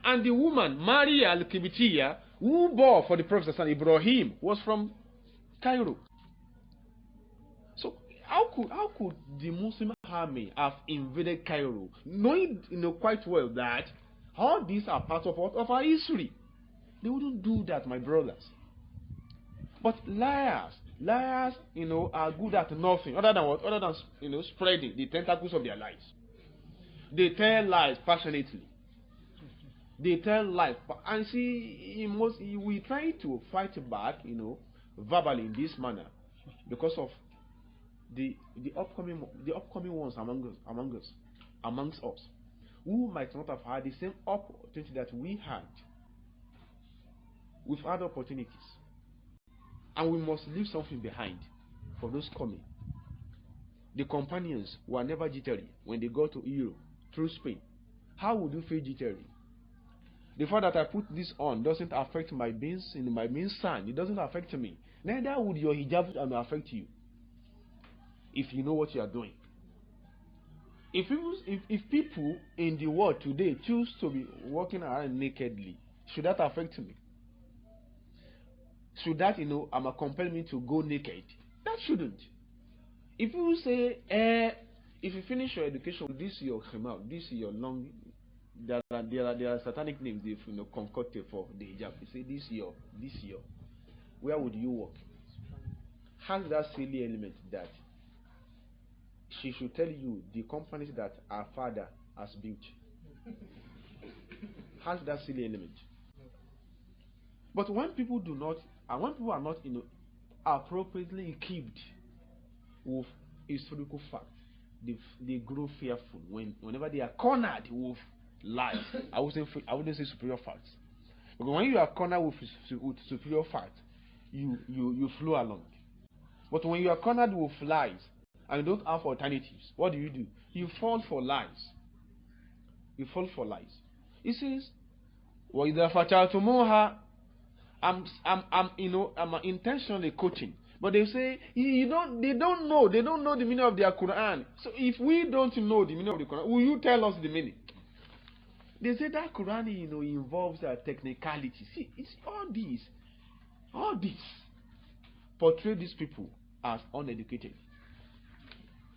And the woman, Maria al-Kibitiyya, who bore for the Prophet Ibrahim, was from Cairo. So how could the Muslim army have invaded Cairo, knowing quite well that all these are part of our history? They wouldn't do that, my brothers. But liars, are good at nothing other than what? Other than spreading the tentacles of their lies. They tell lies passionately. They tell lies, and see, we try to fight back, verbally in this manner, because of the upcoming ones amongst us, who might not have had the same opportunity that we had. We've had opportunities, and we must leave something behind for those coming. The companions were never jittery when they got to Europe through Spain. How would you feel jittery? The fact that I put this on doesn't affect my being son. It doesn't affect me. Neither would your hijab affect you, if you know what you are doing. If people in the world today choose to be walking around nakedly, should that affect me? Should that compel me to go naked? That shouldn't. If you say, if you finish your education, this is your khimar, this is your long. There are satanic names they've concocted for the hijab. You say this year. Where would you work? Has that silly element that she should tell you the companies that our father has built? Has that silly element? But when people do not, and when people are not appropriately equipped with historical facts, they grow fearful whenever they are cornered with lies. I wouldn't say superior facts, because when you are cornered with superior facts, you flow along. But when you are cornered with lies and you don't have alternatives, what do? You fall for lies. You fall for lies. It says, وَإِذَا فَتَاتُمُوهَا. I'm intentionally quoting, but they say they don't know the meaning of their Quran. So if we don't know the meaning of the Quran, will you tell us the meaning? They say that Quran involves technicality. See, it's all this portray these people as uneducated.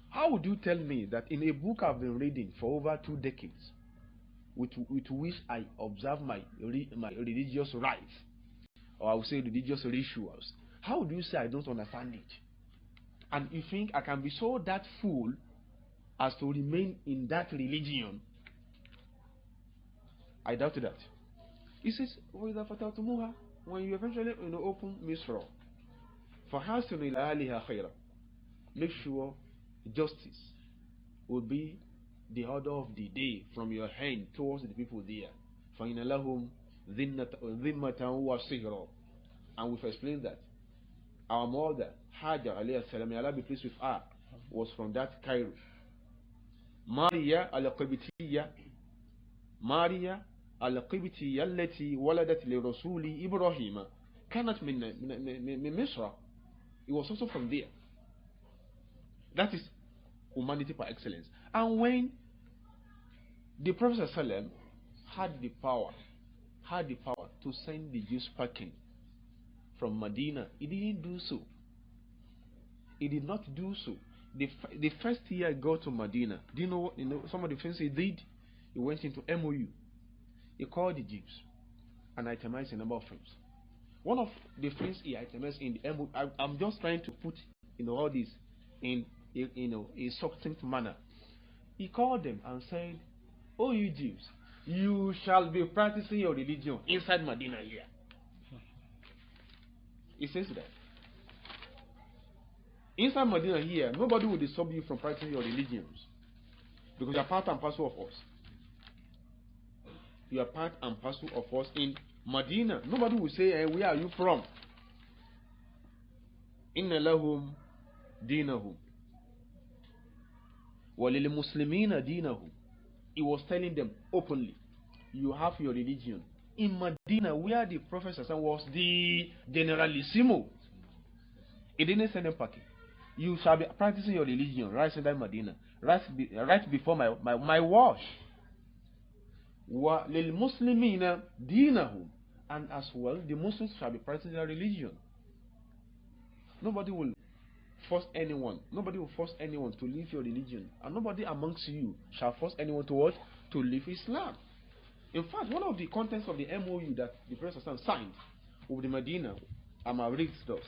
How would you tell me that in a book I've been reading for over 2 decades, with which I observe my religious rites, or I would say religious rituals, how would you say I don't understand it? And you think I can be so that fool as to remain in that religion? I doubt that. He says, when you eventually open Misra, فَحَاسِنُوا إِلَىٰ أَهْلِهَا خَيْرًا, make sure justice will be the order of the day from your hand towards the people there. فَإِنَّ لَهُمْ ذِمَّةً وَصِهْرًا. And we've explained that our mother, Hajar alayhi salam, may Allah be pleased with her, was from that Cairo. Maria al-Qibtiyya التي ولدت لرسول إبراهيم كانت من مصر. It was also from there. That is humanity par excellence. And when the Prophet ﷺ had the power to send the Jews packing from Medina, he didn't do so. He did not do so. The first year I got to Medina, do you know some of the things he did? He went into MOU. He called the Jews and itemized a number of things. One of the things he itemized in the MOU, I'm just trying to put all this in a succinct manner. He called them and said, "Oh, you Jews, you shall be practicing your religion inside Medina here. It says that. Inside Medina here, nobody will disturb you from practicing your religions. Because you are part and parcel of us. You are part and parcel of us in Medina. Nobody will say, hey, where are you from? Inna lahum dinahum. Walil muslimina dinahum. He was telling them openly, you have your religion. In Medina, where the Prophet was the generalissimo, he didn't send them packing. You shall be practicing your religion right inside Medina, right before my wash. Walil muslimina dinahum. And as well, the Muslims shall be practicing their religion. Nobody will force anyone. Nobody will force anyone to leave your religion. And nobody amongst you shall force anyone to what? To leave Islam. In fact, one of the contents of the MOU that the Prophet signed with the Medina, reads thus: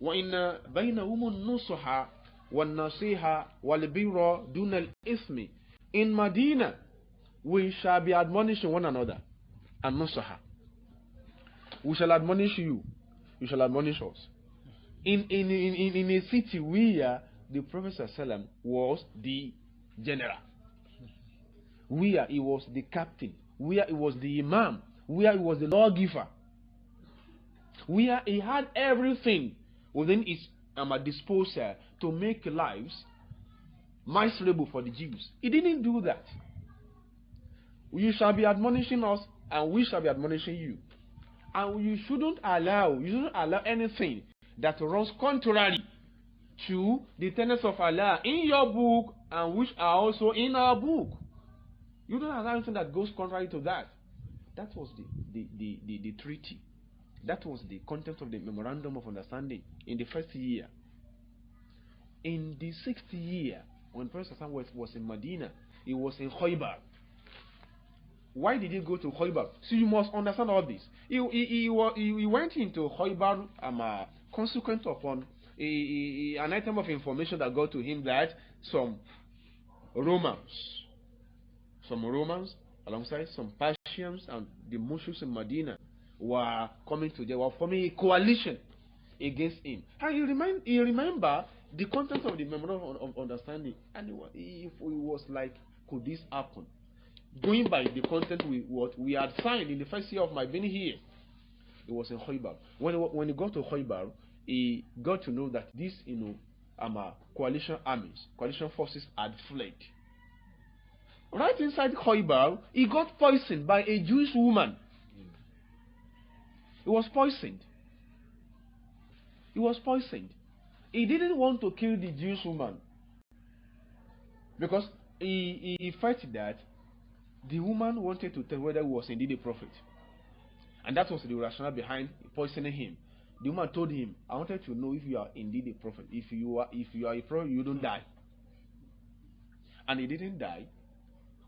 وَإِنَّ بَيْنَهُمُ النُّصُحَ وَالنَّصِيحَ وَالْبِرَّ دُونَ الْإِثْمِ. In Medina, we shall be admonishing one another. And nusaha. We shall admonish you. You shall admonish us. In a city where the Prophet ﷺ was the general, where he was the captain, where he was the imam, where he was the lawgiver, where he had everything within his disposal to make lives miserable for the Jews. He didn't do that. You shall be admonishing us, and we shall be admonishing you. And you shouldn't allow anything that runs contrary to the tenets of Allah in your book and which are also in our book. You don't allow anything that goes contrary to that. That was the treaty. That was the content of the memorandum of understanding in the first year. In the 6th year, when Prophet was in Medina, he was in Khaybar. Why did he go to Khaybar? So you must understand all this. He went into Khaybar consequent upon an item of information that got to him that some Romans alongside some Persians and the Muslims in Medina were coming together, were forming a coalition against him. And you remember the content of the memorandum of understanding, and it was like, could this happen? Going by the content what we had signed in the first year of my being here, it was in Khaybar. When he got to Khaybar, he got to know that these coalition armies, coalition forces had fled. Right inside Khaybar, he got poisoned by a Jewish woman. He was poisoned. He didn't want to kill the Jewish woman because he felt that the woman wanted to tell whether he was indeed a prophet. And that was the rationale behind poisoning him. The woman told him, I wanted to know if you are indeed a prophet. If you are a prophet, you don't die. And he didn't die.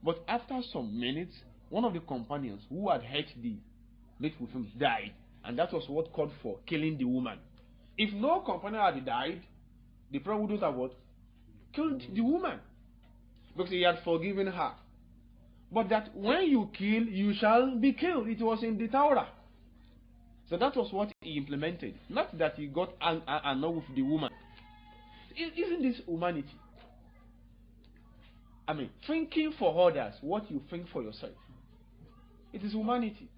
But after some minutes, one of the companions who had heard the meet with him died. And that was what called for killing the woman. If no companion had died, the prophet wouldn't have what? Killed the woman. Because he had forgiven her. But that when you kill, you shall be killed. It was in the Torah. So that was what he implemented. Not that he got annoyed with the woman. Isn't this humanity? Thinking for others what you think for yourself. It is humanity.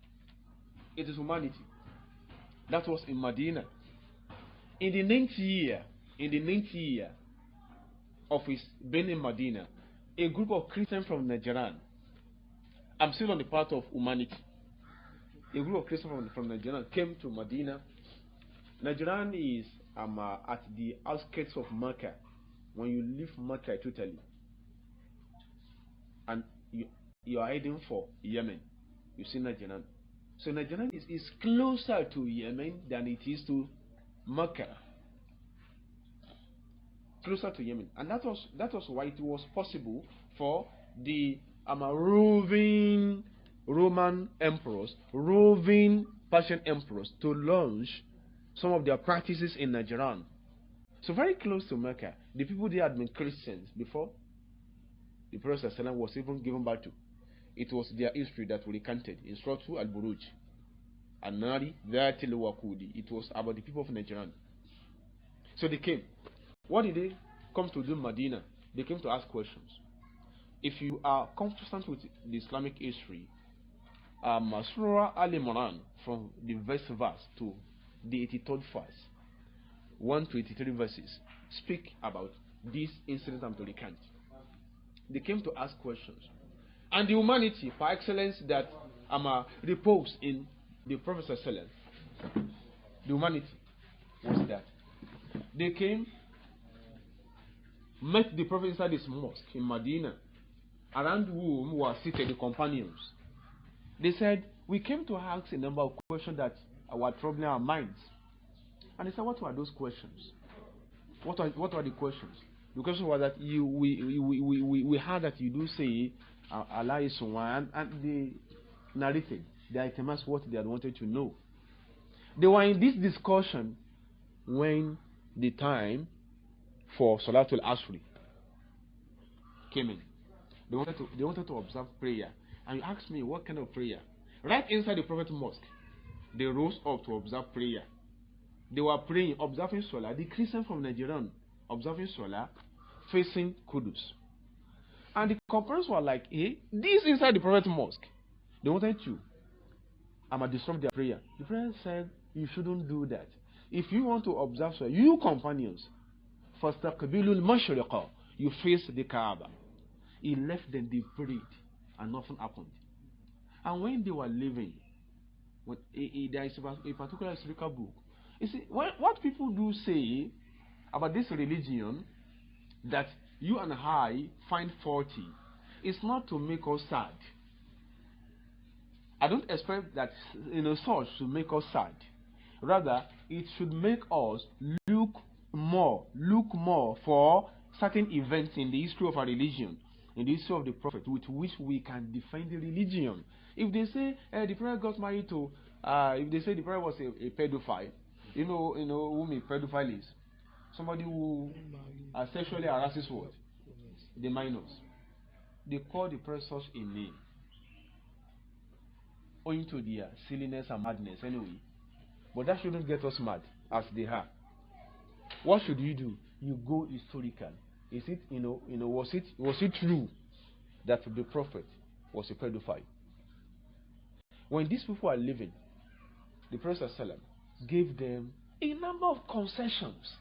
That was in Medina. In the 9th year of his being in Medina, a group of Christians from Najran, I'm still on the part of humanity. A group of Christians from Najran came to Medina. Najran is at the outskirts of Mecca. When you leave Mecca totally, and you are heading for Yemen, you see Najran. So Najran is closer to Yemen than it is to Mecca. Closer to Yemen, and that was why it was possible for the roving Roman emperors, roving Persian emperors to launch some of their practices in Najran. So very close to Mecca. The people there had been Christians before the Prophet ﷺ was even given birth to. It was their history that we recanted in Surah Al-Buruj. An-Nari Dhatil Waqudi. It was about the people of Nigeria. So they came. What did they come to do in Medina? They came to ask questions. If you are consistent with the Islamic history, Surah Al-Imran from the verse to the 83rd verse, 1 to 83 verses, speak about this incident I'm to recount. They came to ask questions. And the humanity, par excellence, that reposed in the Prophet ﷺ, the humanity was that they came, met the Prophet inside his mosque in Medina, around whom were seated the companions. They said, we came to ask a number of questions that were troubling our minds. And they said, what were those questions? What were the questions? The question was that we heard that you do say Allah is one, and they narrated, they itemized what they had wanted to know. They were in this discussion when the time for Salatul Asri came in. They wanted to observe prayer. And you asked me, what kind of prayer? Right inside the Prophet's mosque, they rose up to observe prayer. They were praying, observing Salah. The Christians from Nigeria observing Salah, facing Kudus. And the companions were like, hey, this inside the Prophet's mosque. They wanted to disrupt their prayer. The Prophet said, you shouldn't do that. If you want to observe Salah, you companions, فَاسْتَقْبِلُوا الْمَشْرِقَ, you face the Kaaba. He left them, they prayed, and nothing happened. And when they were leaving, there is a particular historical book. You see, what people do say about this religion that you and I find faulty is not to make us sad. I don't expect that such should make us sad. Rather, it should make us look more for certain events in the history of our religion, in the history of the Prophet, with which we can define the religion. If they say the Prophet got married to, if they say the Prophet was a pedophile, you know whom a pedophile is? Somebody who sexually harasses what? The minors. They call the Prophet such a name, owing to their silliness and madness anyway. But that shouldn't get us mad, as they are. What should you do? You go historical. Is it, was it true that the Prophet was a pedophile? When these people are living, the Prophet ﷺ gave them a number of concessions.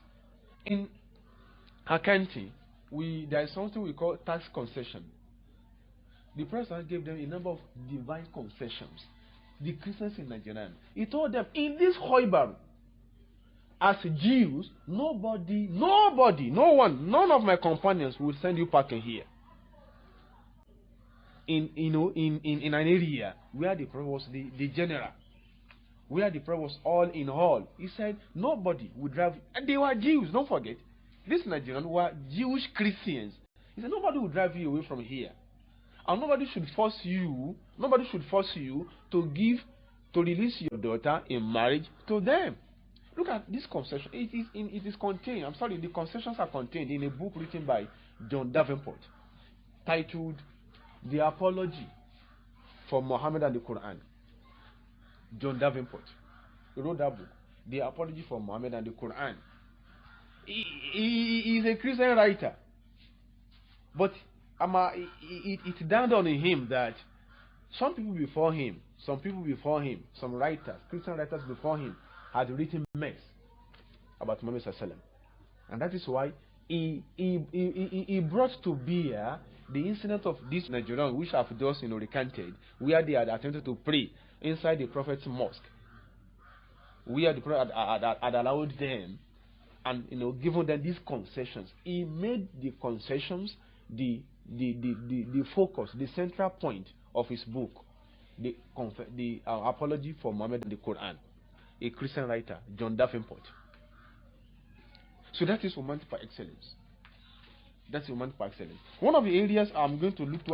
In accounting, there is something we call tax concession. The Prophet gave them a number of divine concessions. The Christians in Nigeria, he told them, in this Khoibar, as Jews, no one, none of my companions will send you packing here. In an area where the Prophet was the general, where the Prophet was all in all, he said nobody would drive, and they were Jews, don't forget. These Nigerians were Jewish Christians. He said nobody would drive you away from here. And nobody should force you to release your daughter in marriage to them. Look at this concession. It is contained. I'm sorry, the concessions are contained in a book written by John Davenport, titled "The Apology for Muhammad and the Quran." John Davenport wrote that book, "The Apology for Muhammad and the Quran." He is a Christian writer, but it dawned on him that some writers, Christian writers before him, had written mess about Muhammad ﷺ. And that is why he brought to bear the incident of this Nigerian, which I've just recanted, where they had attempted to pray inside the Prophet's mosque, where the Prophet had allowed them and given them these concessions. He made the concessions the focus, the central point of his book, the Apology for Muhammad and the Quran. A Christian writer, John Davenport. So that is humanity par excellence. That's humanity par excellence. One of the areas I'm going to look to,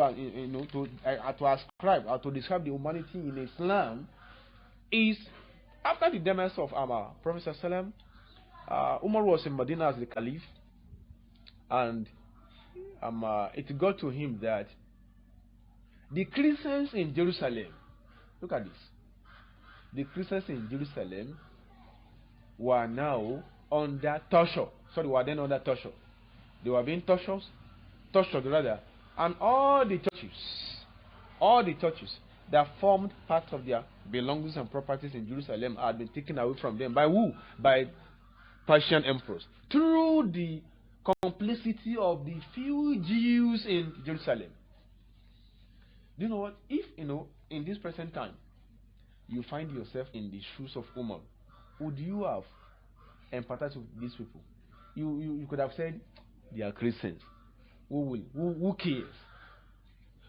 to ascribe or to describe the humanity in Islam is after the demise of Prophet ﷺ. Umar was in Medina as the Caliph, and it got to him that The Christians in Jerusalem, look at this. The Christians in Jerusalem were now under torture. Sorry, were then under torture. They were being tortured rather, and all the churches that formed part of their belongings and properties in Jerusalem had been taken away from them by who? By Persian emperors, through the complicity of the few Jews in Jerusalem. Do you know what? If in this present time you find yourself in the shoes of Umar, would you have empathized with these people? You could have said they are Christians. Who cares?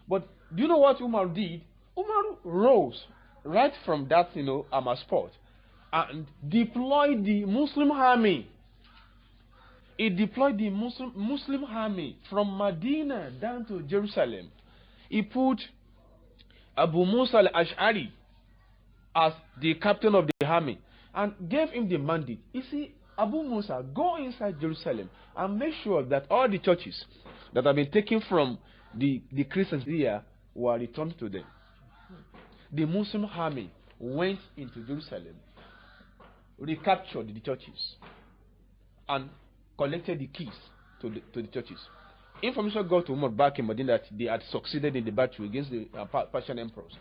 But do you know what Umar did? Umar rose right from that spot and deployed the Muslim army. He deployed the Muslim army from Medina down to Jerusalem. He put Abu Musa al-Ash'ari as the captain of the army and gave him the mandate. You see, Abu Musa, go inside Jerusalem and make sure that all the churches that have been taken from the Christians here were returned to them. The Muslim army went into Jerusalem, recaptured the churches, and collected the keys to the churches. Information got to Umar back in Medina that they had succeeded in the battle against the Persian emperors.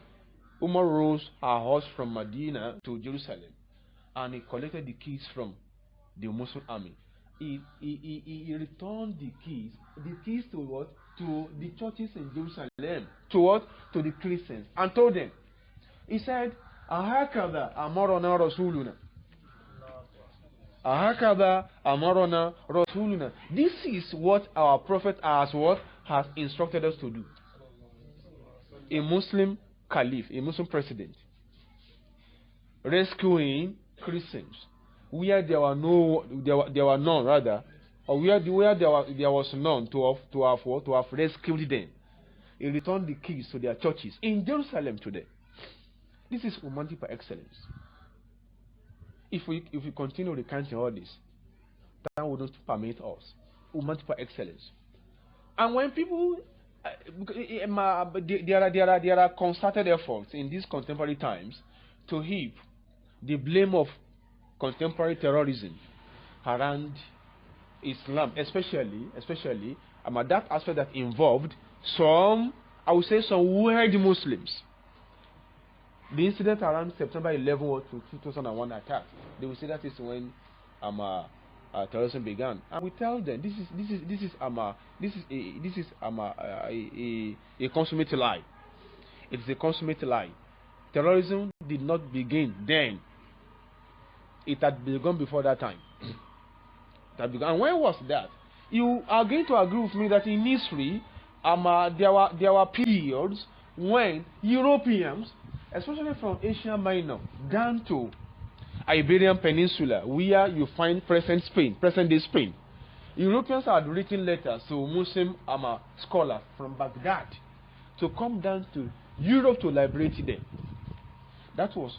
Umar rose a horse from Medina to Jerusalem, and he collected the keys from the Muslim army. He returned the keys to what? To the churches in Jerusalem. To what? To the Christians. And told them, he said, Ahakada amarona rasuluna. Ahakada amarona rasuluna. This is what our prophet has instructed us to do. A Muslim caliph, a Muslim president, rescuing Christians where there were none, rather, or where there was none to have rescued them. He returned the keys to their churches in Jerusalem today. This is humanity par excellence. If we continue recounting all this, that wouldn't permit us. Humanity par excellence. And when people, there are concerted efforts in these contemporary times to heap the blame of contemporary terrorism around Islam, especially that aspect that involved some weird Muslims. The incident around September 11 or 2001 attack, they will say that is when terrorism began, and we tell them this is a consummate lie. It is a consummate lie. Terrorism did not begin then. It had begun before that time. And when was that? You are going to agree with me that in history, there were periods when Europeans, especially from Asia Minor down to Iberian Peninsula, where you find present-day Spain, Europeans had written letters to Muslim scholars from Baghdad to come down to Europe to liberate them. That was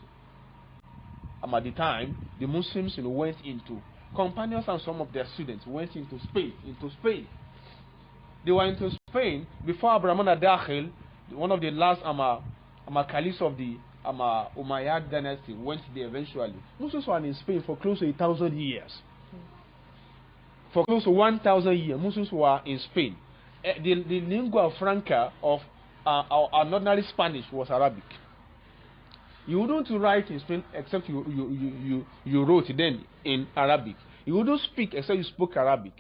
at the time the Muslims went into, companions and some of their students went into Spain. They were into Spain before Abraham al-Dakhil, one of the last caliphs of the Umayyad dynasty, went there eventually. Muslims were in Spain for close to 1,000 years. For close to 1,000 years, Muslims were in Spain. The lingua franca of an ordinary Spanish was Arabic. You wouldn't write in Spain except you wrote then in Arabic. You wouldn't speak except you spoke Arabic.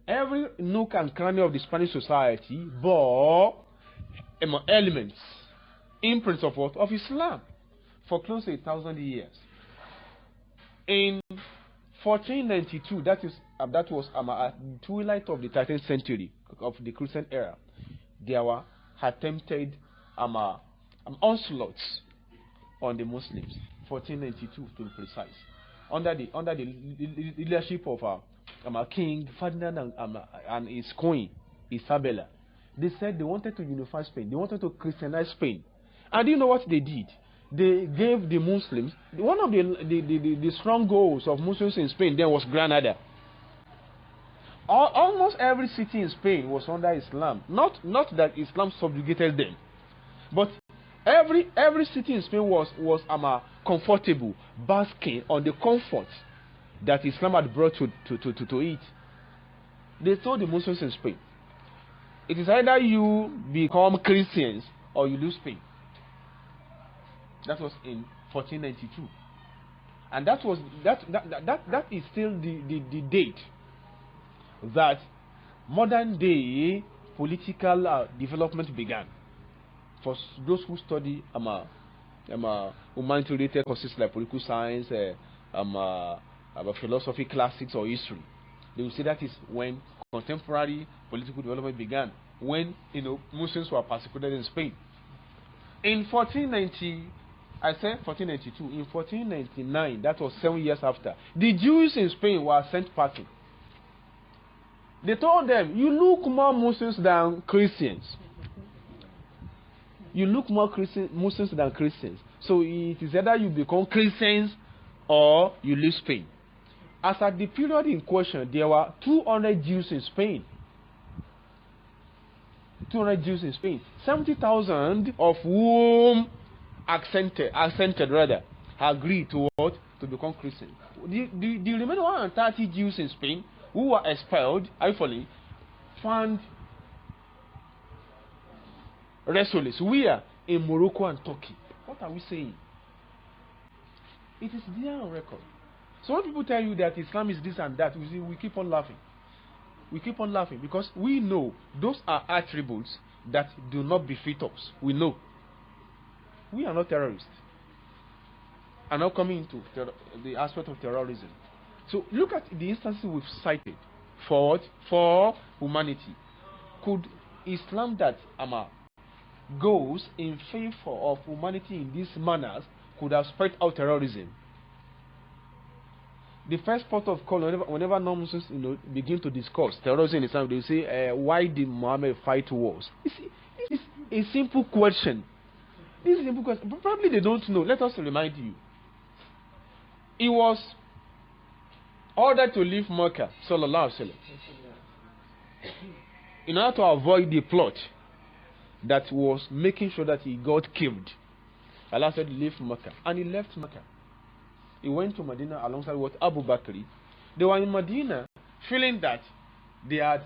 Every nook and cranny of the Spanish society bore elements, imprints of what? Of Islam for close to 1,000 years. In 1492, that was at the twilight of the 13th century of the Christian era, there were attempted onslaughts on the Muslims. 1492 to be precise, under the leadership of King Ferdinand and his queen Isabella. They said they wanted to unify Spain. They wanted to Christianize Spain. And do you know what they did? They gave the Muslims, one of the strongholds of Muslims in Spain then was Granada. almost every city in Spain was under Islam. Not that Islam subjugated them, but every city in Spain was comfortable, basking on the comfort that Islam had brought to it. They told the Muslims in Spain, it is either you become Christians or you lose Spain. That was in 1492, and that is still the date that modern day political development began. For those who study humanity-related courses like political science, philosophy, classics, or history, they will say that is when contemporary political development began. When Muslims were persecuted in Spain. In 1492. In 1499, that was 7 years after, the Jews in Spain were sent packing. They told them, you look more Muslims than Christians. You look more Muslims than Christians. So it is either you become Christians or you leave Spain. As at the period in question, there were 200 Jews in Spain. 200 Jews in Spain. 70,000 of whom agreed to what? To become Christians. The remaining 130 Jews in Spain who were expelled, hopefully, found resolutes. We are in Morocco and Turkey. What are we saying? It is there on record. So when people tell you that Islam is this and that, we keep on laughing. We keep on laughing because we know those are attributes that do not befit us. We know. We are not terrorists. I'm now coming into the aspect of terrorism. So look at the instances we've cited for humanity. Could Islam that goes in favor of humanity in these manners could have spread out terrorism? The first part of call, whenever non-Muslims begin to discuss terrorism in Islam, they say, why did Muhammad fight wars? This is a simple question. This is a simple question. Probably they don't know. Let us remind you. He was ordered to leave Mecca, sallallahu alaihi wasallam, in order to avoid the plot that was making sure that he got killed. Allah said, leave Mecca. And he left Mecca. He went to Medina alongside with Abu Bakr. They were in Medina feeling that they had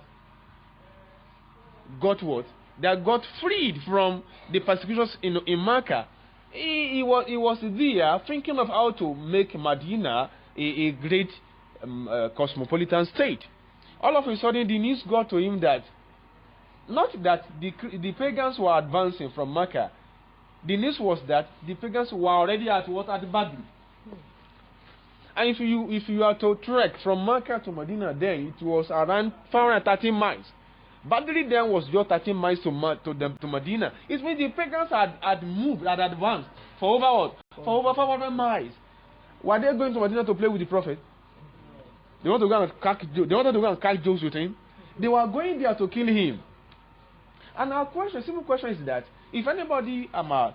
got what? They had got freed from the persecutions in Mecca. He was there thinking of how to make Medina a great cosmopolitan state. All of a sudden the news got to him that not that the pagans were advancing from Mecca. The news was that the pagans were already at Badr. And if you are to trek from Mecca to Medina, then it was around 430 miles. Badr then was just 13 miles to Medina. It means the pagans had moved, had advanced for over 500 miles. Were they going to Medina to play with the Prophet? They wanted to go and catch jokes with him. They were going there to kill him. And our simple question is that if anybody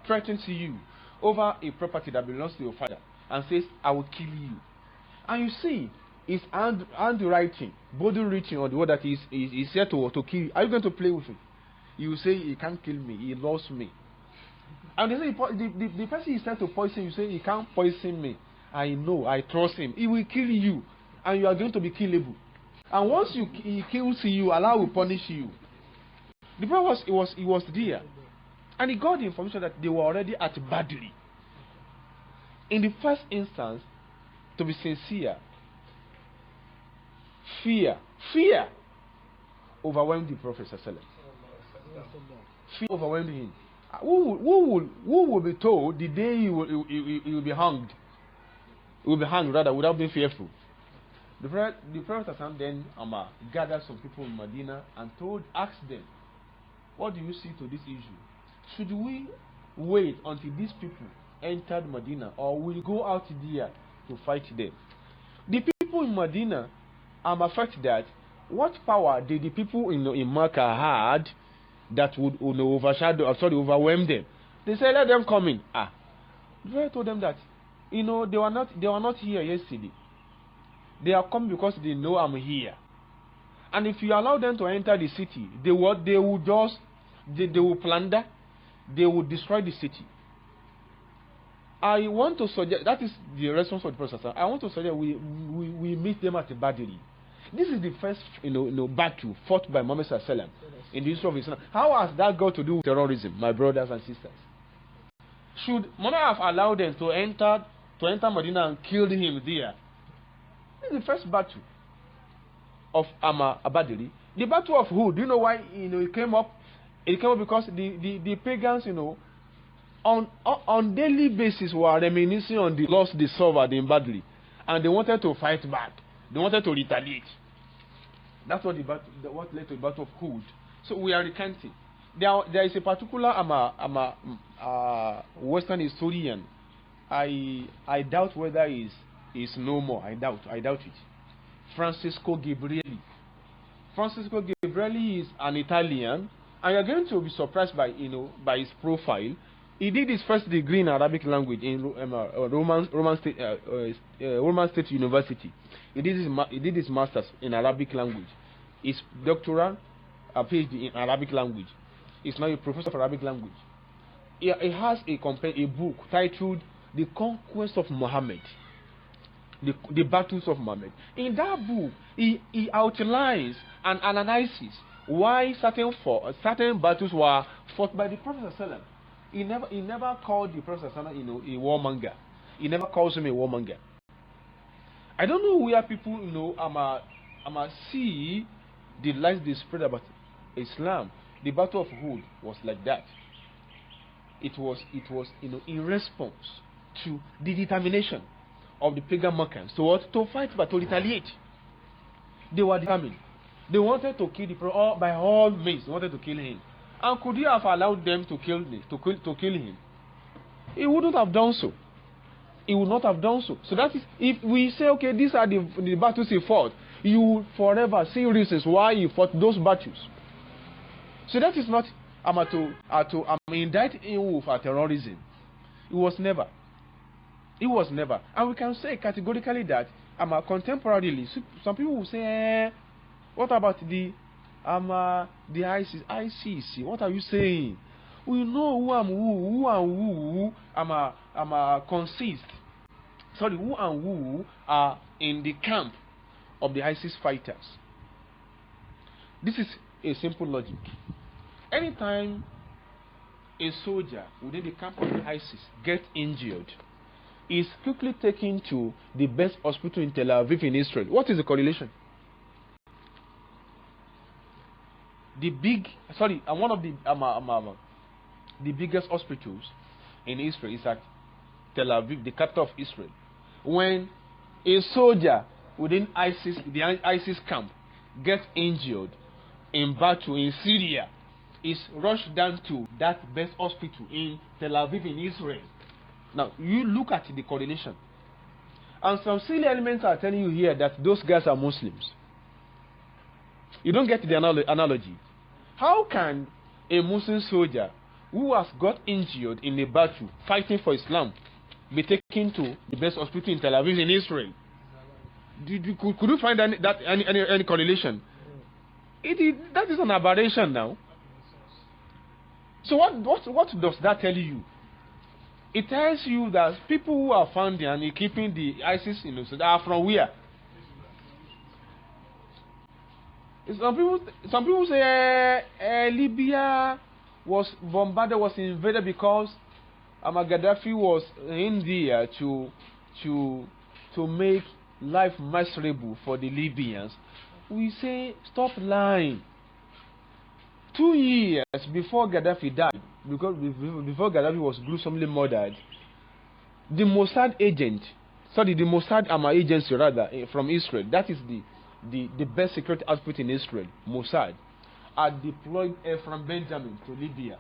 threatens you over a property that belongs to your father and says, I will kill you, and you see his handwriting, body written on the word that he's here to kill you, are you going to play with him? You will say, he can't kill me, he lost me. And they say the person is trying to poison you, say he can't poison me. I know, I trust him. He will kill you, and you are going to be killable. And once he kills you, Allah will punish you. The prophet was there, and he got the information that they were already at Badr. In the first instance, to be sincere, fear overwhelmed the Prophet. Fear overwhelmed him. Who will be told the day he will be hanged? He will be hanged rather without being fearful. The Prophet then gathered some people in Medina and asked them, what do you see to this issue? Should we wait until these people entered Medina, or will we go out there to fight them? The people in Medina affected that. What power did the people in Mecca had that would overwhelm them? They said, let them come in. The Prophet told them that they were not here yesterday. They are come because they know I'm here. And if you allow them to enter the city, they will plunder, they will destroy the city. I want to suggest, that is the response of the Prophet. I want to suggest we meet them at the Badri. This is the first battle fought by Muhammad Sallallahu in the history of Islam. How has that got to do with terrorism, my brothers and sisters? Should Muhammad have allowed them to enter Medina and killed him there? This is the first battle of Badri. The battle of Uhud. Do you know why it came up? It came up because the pagans, on daily basis were reminiscing on the loss they suffered in Badri, and they wanted to fight back. They wanted to retaliate. That's what what led to the battle of Uhud. So we are recanting. There is a particular Western historian. I doubt whether is no more. I doubt it. Francesco Gabrielli. Francisco Gabrielli is an Italian, and you're going to be surprised by his profile. He did his first degree in Arabic language in Roman State University. He did his master's in Arabic language. His doctoral, PhD in Arabic language. He's now a professor of Arabic language. He has a book titled "The Conquest of Muhammad." The battles of Muhammad. In that book, he outlines and analyzes why certain battles were fought by the Prophet ﷺ. He never called the Prophet ﷺ, a warmonger. He never calls him a warmonger. I don't know where people see the lies they spread about Islam. The Battle of Uhud was like that. It was in response to the determination of the pagan Meccans to fight but to retaliate. They were determined. They wanted to kill the Prophet by all means. They wanted to kill him. And could you have allowed them to kill him? He wouldn't have done so. He would not have done so. So that is, if we say, okay, these are the battles he fought, you will forever see reasons why he fought those battles. So that is not to indict him with terrorism. It was never. It was never. And we can say categorically that contemporarily, some people will say, what about the ICC? What are you saying? We know who and who consist. Sorry, who and who are in the camp of the ISIS fighters. This is a simple logic. Anytime a soldier within the camp of the ISIS gets injured, is quickly taken to the best hospital in Tel Aviv in Israel. What is the correlation? One of the biggest hospitals in Israel is at Tel Aviv, the capital of Israel. When a soldier within the ISIS camp gets injured in battle in Syria, is rushed down to that best hospital in Tel Aviv in Israel. Now, you look at the correlation. And some silly elements are telling you here that those guys are Muslims. You don't get the analogy. How can a Muslim soldier who has got injured in a battle fighting for Islam be taken to the best hospital in Tel Aviv in Israel? Could you find any correlation? That is an aberration now. So what does that tell you? It tells you that people who are founding and keeping the ISIS are from where? Some people say Libya was bombarded, was invaded because Gaddafi was in there to make life miserable for the Libyans. We say stop lying. 2 years before Gaddafi died, because before Gaddafi was gruesomely murdered, the Mossad agency from Israel, that is the best security outfit in Israel, Mossad, had deployed Ephraim Benjamin to Libya.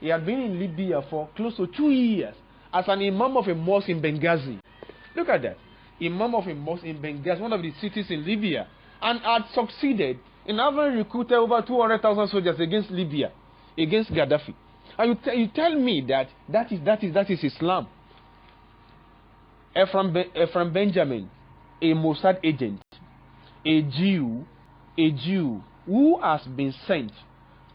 He had been in Libya for close to 2 years as an imam of a mosque in Benghazi. Look at that. Imam of a mosque in Benghazi, one of the cities in Libya, and had succeeded in having recruited over 200,000 soldiers against Libya, against Gaddafi. And you tell me that is Islam. Ephraim Benjamin, a Mossad agent, a Jew, a Jew who has been sent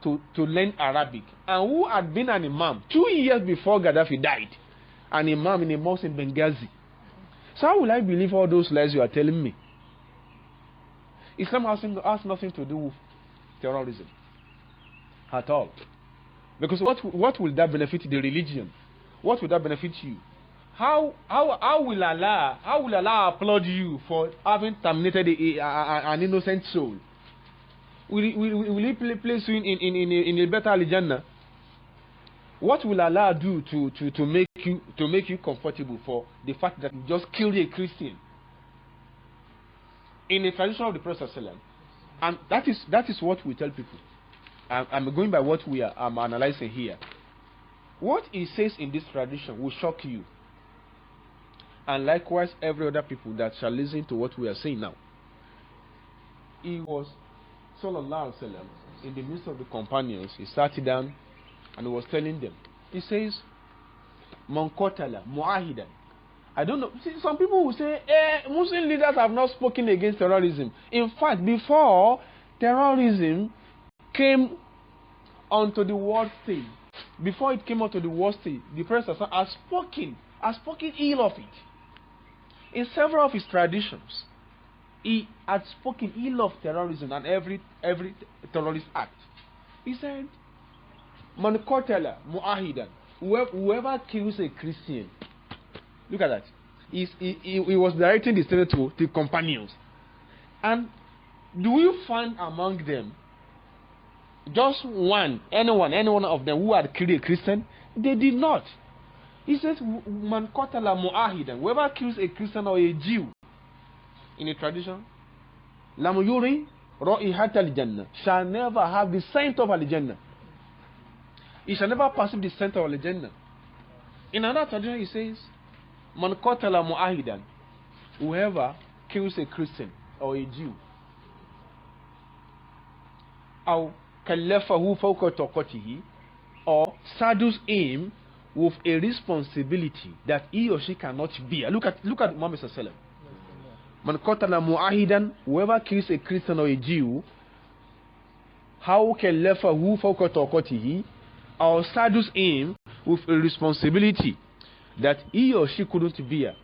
to learn Arabic and who had been an imam 2 years before Gaddafi died, an imam in a mosque in Benghazi. So how will I believe all those lies you are telling me? Islam has nothing to do with terrorism at all. Because what will that benefit the religion? What will that benefit you? How will Allah applaud you for having terminated an innocent soul? Will he place you in a better Al-Jannah? What will Allah do to make you comfortable for the fact that you just killed a Christian? In the tradition of the Prophet ﷺ, and that is what we tell people. I'm going by what I'm analyzing here. What he says in this tradition will shock you, and likewise every other people that shall listen to what we are saying now. He was, sallallahu alaihi wasallam, in the midst of the companions. He sat down and he was telling them. He says, "Man qatala mu'ahidan." I don't know. See, some people will say, Muslim leaders have not spoken against terrorism. In fact, before terrorism came onto the world stage, before it came onto the world stage, the Prophet has spoken ill of it. In several of his traditions, he had spoken ill of terrorism and every terrorist act. He said, "Man qatala mu'ahidan." Whoever kills a Christian. Look at that. He was directing the statement to the companions. And do you find among them just anyone of them who had killed a Christian? They did not. He says, "Man qatala mu'ahidan." Whoever kills a Christian or a Jew in a tradition, lam yuri ra'ihat al-jannah, shall never have the scent of al-jannah. He shall never perceive the scent of al-jannah. In another tradition, he says, "Man qatala mu'ahidan." Whoever kills a Christian or a Jew, aw kallafahu fawqa taqatihi, or saddles him with a responsibility that he or she cannot bear. Look at Muhammad sallallahu alaihi wasallam. Man qatala mu'ahidan. Whoever kills a Christian or a Jew, how kallafahu fawqa taqatihi, or saddles him with a responsibility that he or she couldn't bear.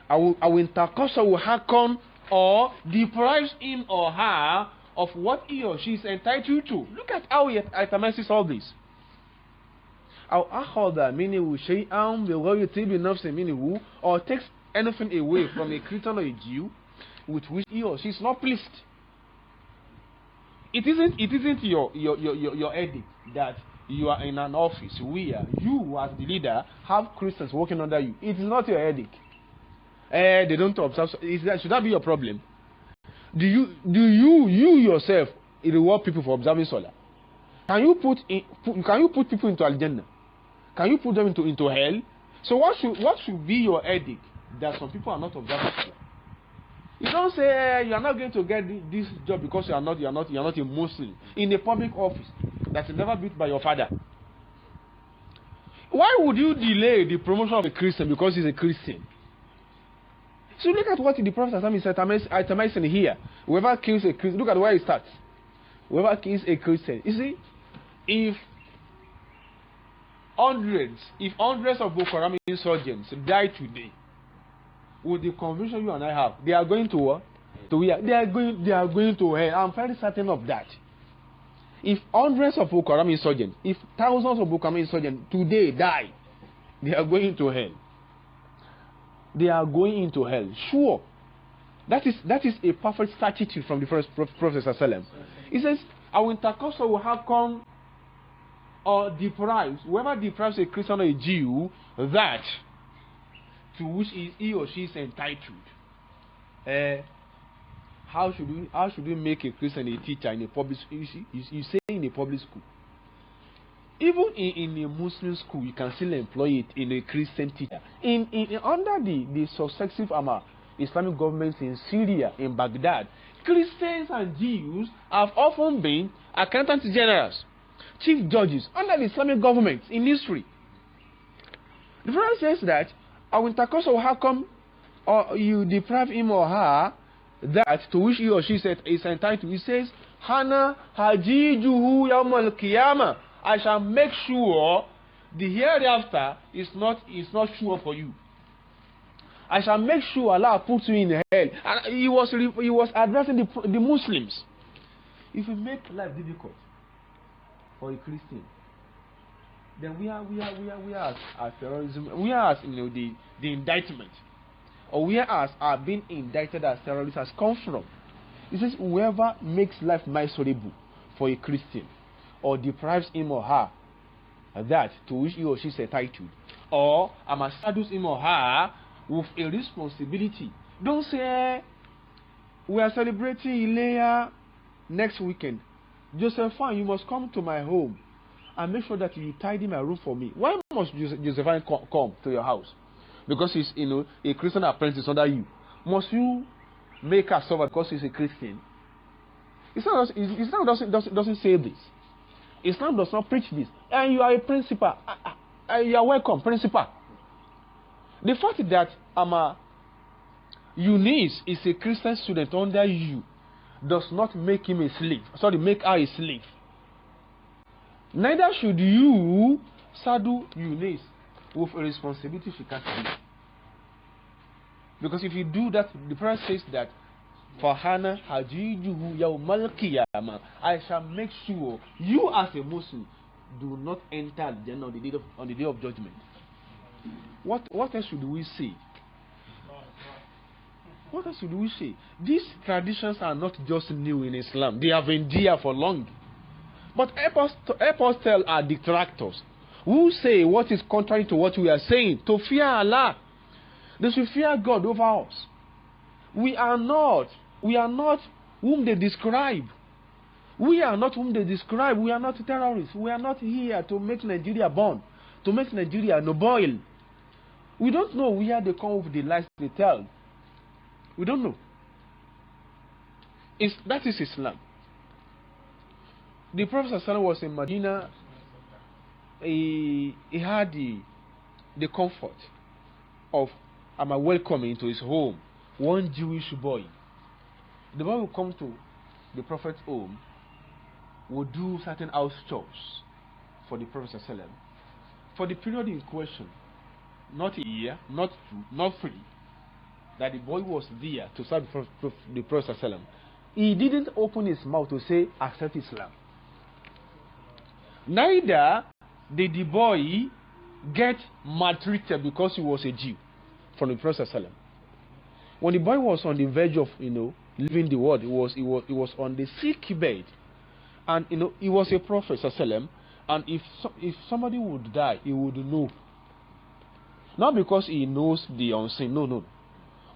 I will hakan, or deprives him or her of what he or she is entitled to. Look at how he itemises all this. Or takes anything away from a Christian or a Jew with which he or she is not pleased. It isn't your edict that you are in an office where you as the leader have Christians working under you. It is not your edict. They don't observe. Should that be your problem? Do you yourself reward people for observing Salah? Can you put people into Al-Jannah? Can you put them into hell? So what should be your edict that some people are not observing Salah? You don't say you are not going to get this job because you are not a Muslim in a public office that is never built by your father. Why would you delay the promotion of a Christian because he's a Christian? So look at what the Prophet is itemizing here. Whoever kills a Christian, look at where it starts. Whoever kills a Christian. You see, if hundreds of Boko Haram insurgents die today, with the conviction you and I have, they are going to what? They are going to hell. I'm very certain of that. If hundreds of Boko Haram insurgents, if thousands of Boko Haram insurgents today die, they are going to hell. They are going into hell. Sure. That is a perfect statute from the first Prophet ﷺ. He says, "I will intercourse will have come or deprives, whoever deprives a Christian or a Jew that to which he or she is entitled." How should we make a Christian a teacher in a public school? You say in a public school. Even in a Muslim school, you can still employ it in a Christian teacher. Under the successive Islamic governments in Syria, in Baghdad, Christians and Jews have often been accountants generals, chief judges under the Islamic government in history. The Prophet says that, "I will intercourse or how come or you deprive him or her that to which he or she said is entitled. He says, Hana hajijuhu yawmal qiyamah. I shall make sure the hereafter is not sure for you. I shall make sure Allah puts you in hell. And he was addressing the Muslims. If we make life difficult for a Christian, then we are as terrorism. We are as the indictment, or we are being indicted as terrorists has come from. It says whoever makes life miserable for a Christian, or deprives him or her that to which he or she is entitled, or saddles him or her with a responsibility. Don't say we are celebrating Ilea next weekend. Josephine, you must come to my home and make sure that you tidy my room for me. Why must Josephine come to your house? Because he's a Christian apprentice under you. Must you make her suffer because he's a Christian? Islam doesn't say this. Islam does not preach this. And you are a principal. You are welcome, principal. The fact that Eunice is a Christian student under you does not make him a slave. Make her a slave. Neither should you saddle Eunice with a responsibility she can't do. Because if you do that, the prayer says that Fahana hajijuhu yawmal qiyamah. I shall make sure you as a Muslim do not enter Jannah on the day of judgment. What else should we say? What else should we say? These traditions are not just new in Islam. They have been there for long. But help us tell our detractors who say what is contrary to what we are saying to fear Allah. They should fear God over us. We are not whom they describe. We are not whom they describe. We are not terrorists. We are not here to make Nigeria burn, to make Nigeria no boil. We don't know where they come with the lies they tell. We don't know. That is Islam. The Prophet ﷺ was in Medina. He had the comfort of welcoming into his home one Jewish boy. The boy will come to the Prophet's home, will do certain house chores for the Prophet ﷺ. For the period in question, not a year, not two, not three, that the boy was there to serve the Prophet ﷺ. He didn't open his mouth to say, accept Islam. Neither did the boy get maltreated because he was a Jew from the Prophet ﷺ. When the boy was on the verge of leaving the world, he was on the sick bed, and he was a Prophet ﷺ, and if somebody would die, he would know. Not because he knows the unseen, no.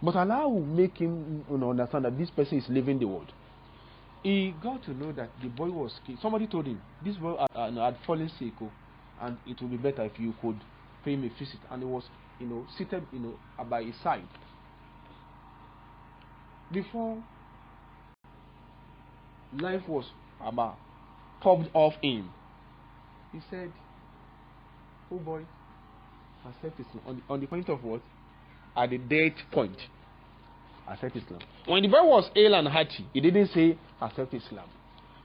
But Allah will make him understand that this person is leaving the world. He got to know that the boy was sick. Somebody told him this boy had fallen sick, and it would be better if you could pay him a visit. And he was seated by his side. Before life was popped off him, he said, "Oh boy, accept Islam." On the point of what? At the death point, accept Islam. When the boy was ill and hearty, he didn't say accept Islam,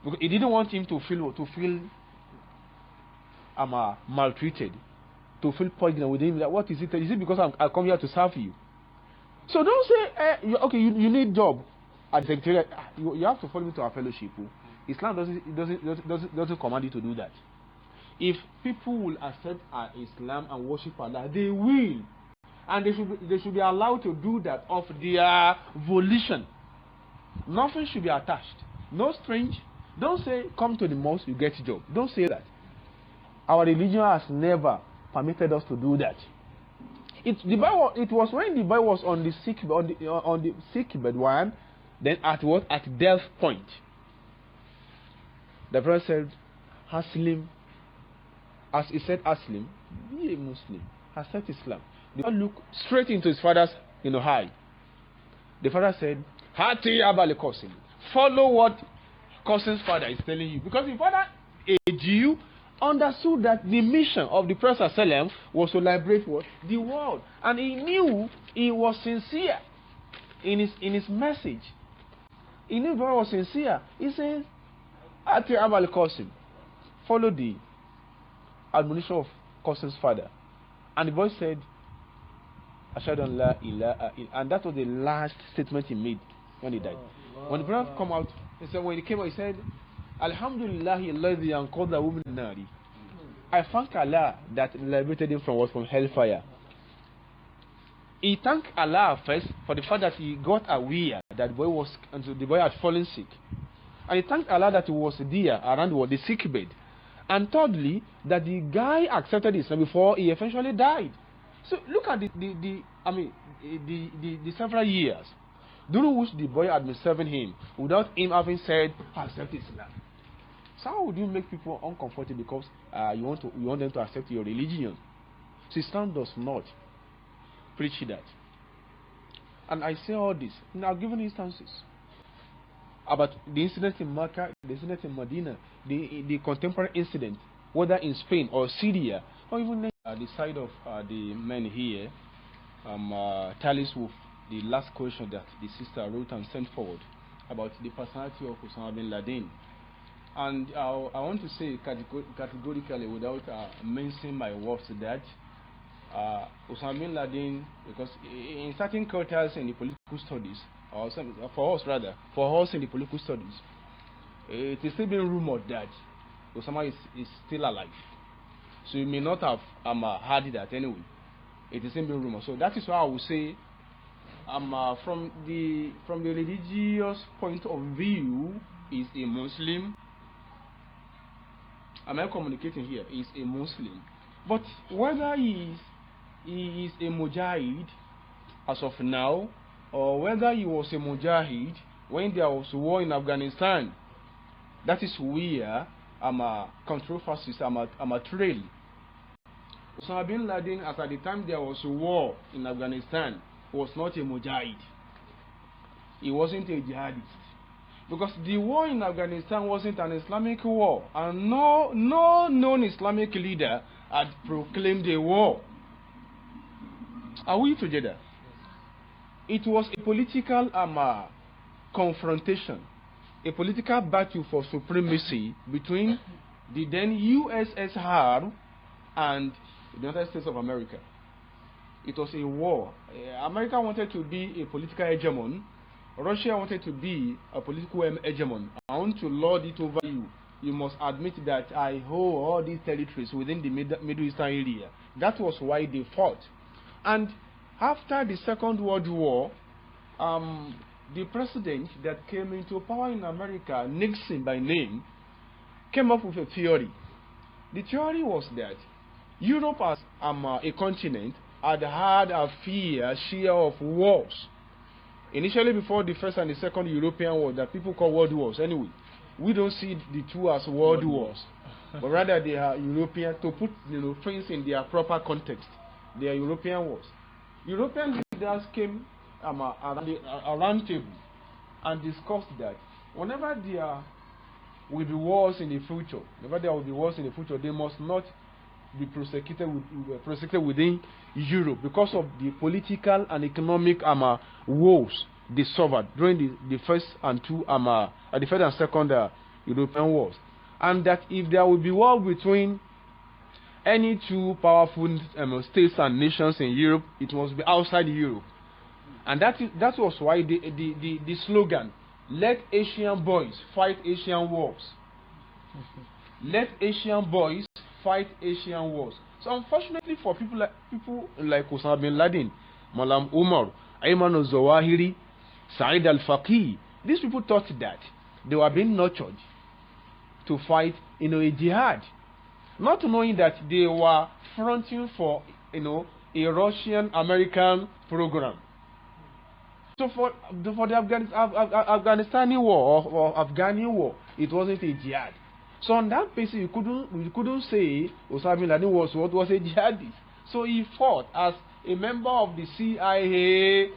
because he didn't want him to feel maltreated, to feel poisoned with him. Like, what is it? Is it because I come here to serve you? So don't say, you need job at the secretariat. You have to follow me to our fellowship. Islam doesn't command you to do that. If people will accept Islam and worship Allah, they will. And they should be allowed to do that of their volition. Nothing should be attached. No strange. Don't say, come to the mosque, you get a job. Don't say that. Our religion has never permitted us to do that. It was when the boy was on the sick bed one, then at death point. The Prophet said, Aslim, as he said, Aslim, be a Muslim, accept Islam. The boy looked straight into his father's eye. The father said, Hati Abale Qasim, follow what Qasim's father is telling you. Because the father, a Jew, understood that the mission of the Prophet ﷺ was to liberate the world, and he knew he was sincere in his message. He knew the boy was sincere. He says, Ati Amal Qasim, follow the admonition of Qasim's father. And the boy said, Ashhadu an la ilaha illa, and that was the last statement he made when he died. When the brother come out, he said, when he came out, he said, Alhamdulillahi alladhi anqadhahu min nari. I thank Allah that liberated him from what? From hellfire. He thanked Allah first for the fact that he got aware that the boy had fallen sick. And he thanked Allah that he was there around the sick bed. And thirdly, that the guy accepted Islam before he eventually died. So look at the several years during which the boy had been serving him without him having said, accept Islam. So how would you make people uncomfortable because you want them to accept your religion? So Islam does not preach that. And I say all this. Now, given instances about the incident in Mecca, the incident in Medina, the contemporary incident, whether in Spain or Syria, or even the side of the men here, tallies with the last question that the sister wrote and sent forward about the personality of Osama bin Laden. And I want to say categorically, without mentioning my words, that Osama bin Laden, because in certain quarters in the political studies, or for us in the political studies, it is still being rumored that Osama is still alive. So you may not have heard that anyway. It is still being rumored. So that is why I would say, from the religious point of view, is a Muslim. Am I communicating here? Is a Muslim. But whether he is a Mujahid as of now, or whether he was a Mujahid when there was war in Afghanistan, that is where controversies are trail. Osama bin Laden, as at the time there was war in Afghanistan, was not a Mujahid. He wasn't a jihadist. Because the war in Afghanistan wasn't an Islamic war, and no known Islamic leader had proclaimed a war. Are we together? It was a political confrontation, a political battle for supremacy between the then USSR and the United States of America. It was a war. America wanted to be a political hegemon. Russia wanted to be a political hegemon. I want to lord it over you. You must admit that I hold all these territories within the Middle Eastern area. That was why they fought. And after the Second World War, the president that came into power in America, Nixon by name, came up with a theory. The theory was that Europe as a continent had had a fair share of wars. Initially, before the First and the Second European War, that people call world wars. Anyway, we don't see the two as world wars, but rather they are European, to put things in their proper context. They are European wars. European leaders came around a round table and discussed that whenever there will be wars in the future, they must not be prosecuted within Europe because of the political and economic wars they suffered during the first and second European wars, and that if there will be war between any two powerful states and nations in Europe, it must be outside Europe. And that was why the slogan, "Let Asian boys fight Asian wars." Let Asian boys fight Asian wars. So unfortunately for people like Osama bin Laden, Malam Umar, Ayman al-Zawahiri, Saeed al-Faqih, these people thought that they were being nurtured to fight a jihad, not knowing that they were fronting for a Russian-American program. So for the Afghanistani war or Afghani war, it wasn't a jihad. So on that basis, you couldn't say Osama bin Laden was a jihadist. So he fought as a member of the CIA,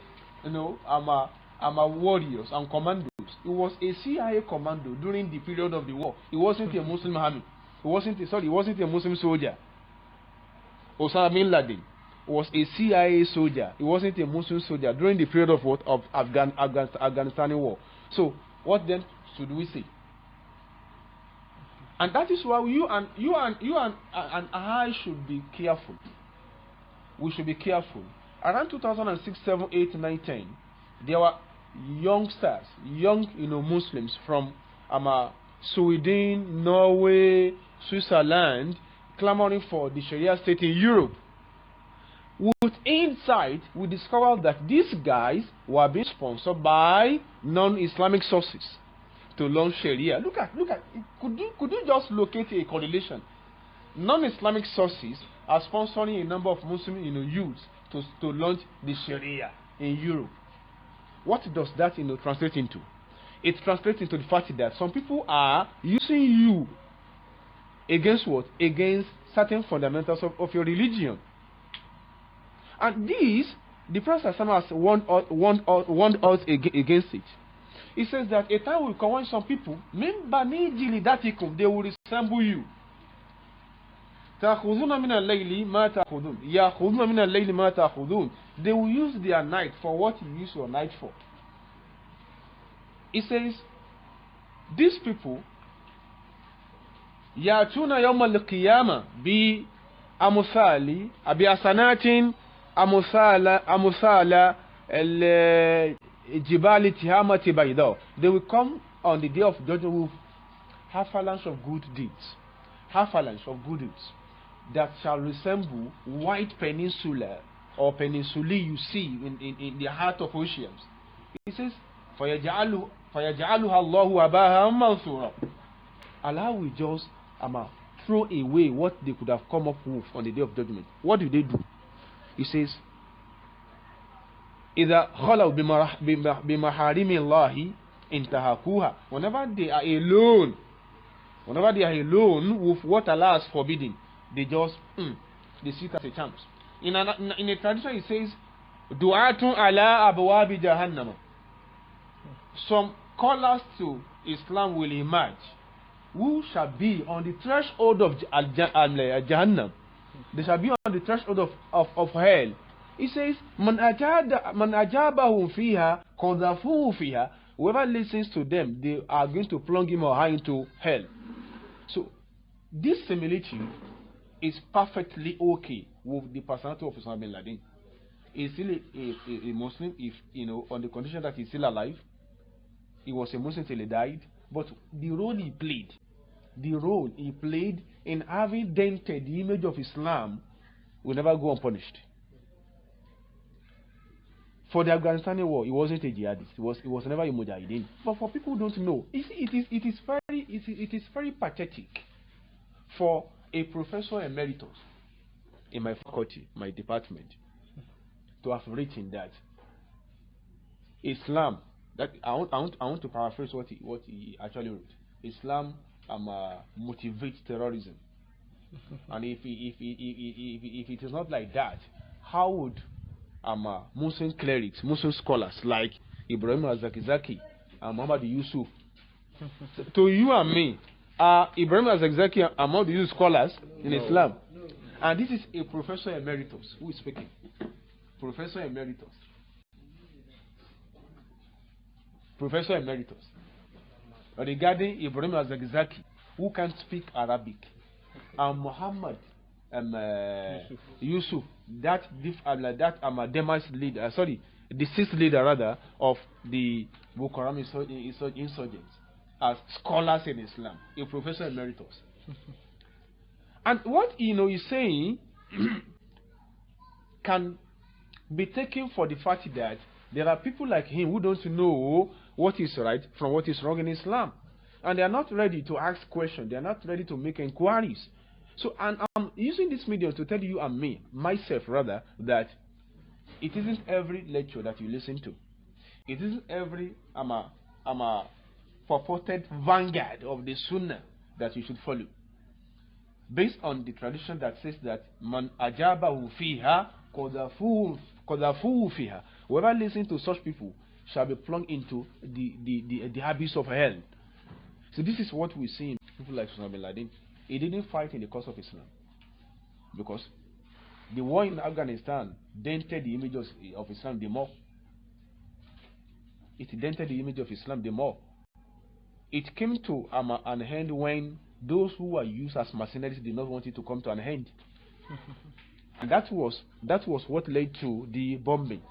warriors and commandos. He was a CIA commando during the period of the war. He wasn't a Muslim army. He wasn't a Muslim soldier. Osama bin Laden was a CIA soldier. He wasn't a Muslim soldier during the period of Afghanistan war. So What then should we say? And that is why you and I should be careful. We should be careful. Around 2006, 7, 8, 9, 10, there were youngsters, young Muslims from Sweden, Norway, Switzerland, clamoring for the Sharia state in Europe. With insight, we discovered that these guys were being sponsored by non-Islamic sources to launch Sharia. Look at. Could you just locate a correlation? Non-Islamic sources are sponsoring a number of Muslim youths to launch the Sharia in Europe. What does that translate into? It translates into the fact that some people are using you against what? Against certain fundamentals of your religion. And this, the Prophet has warned us against it. He says that a time will come when some people, they will resemble you. They will use their night for what you use your night for. He says, these people, يأتون يوم القيامة بأمثال بأسنات أمثال الجبال تهامة بيضاء. They will come on the day of judgment with avalanche of good deeds, that shall resemble white peninsula or peninsulae you see in the heart of oceans. He says, فَيَجْعَلُهَا اللَّهُ أَبَاهًا مَنْثُورًا. Allah will just throw away what they could have come up with on the day of judgment. What do they do? He says, إِذَا خَلَوْا بِمَحَارِمِ اللَّهِ انْتَهَكُوهَا. Whenever they are alone with what Allah has forbidden, they just they see it as a chance. In a tradition, it says, "Du'atun ala abwabi jahannam." Some callers to Islam will emerge, who shall be on the threshold of Jahannam. They shall be on the threshold of hell. He says, "Man ajabahum fiha qadhafuhu fiha." Whoever listens to them, they are going to plunge him or her into hell. So, this similitude is perfectly okay with the personality of Osama bin Laden. He's still a Muslim, if on the condition that he's still alive. He was a Muslim till he died. But the role he played in having dented the image of Islam will never go unpunished. For the Afghanistan war, he wasn't a jihadist. He was never a mujahideen. But for people who don't know, it is very pathetic for a professor emeritus in my faculty, my department, to have written that Islam. That I want to paraphrase what he actually wrote. Islam motivates terrorism, and if it is not like that, how would Muslim clerics, Muslim scholars like Ibrahim al-Zakzaki and Muhammad Yusuf, to you and me, Ibrahim al-Zakzaki and Muhammad Yusuf scholars in Islam? And this is a professor emeritus who is speaking. Professor emeritus. Regarding Ibrahim al-Zakzaki, who can't speak Arabic, and Muhammad Yusuf, the sixth leader rather of the Boko Haram insurgents, as scholars in Islam, a professor emeritus. And what he's saying can be taken for the fact that there are people like him who don't know what is right from what is wrong in Islam, and they are not ready to ask questions. They are not ready to make inquiries. So, and I'm using this medium to tell you and myself rather, that it isn't every lecture that you listen to. It isn't every purported vanguard of the Sunnah that you should follow, based on the tradition that says that man ajabahu fiha qadhafuhu fiha. Whoever listens to such people shall be plunged into the abyss of hell. So this is what we see in people like Osama bin Laden. He didn't fight in the cause of Islam, because the war in Afghanistan dented the image of Islam the more. It dented the image of Islam the more. it came to an end when those who were used as mercenaries did not want it to come to an end. And that was what led to the bombing,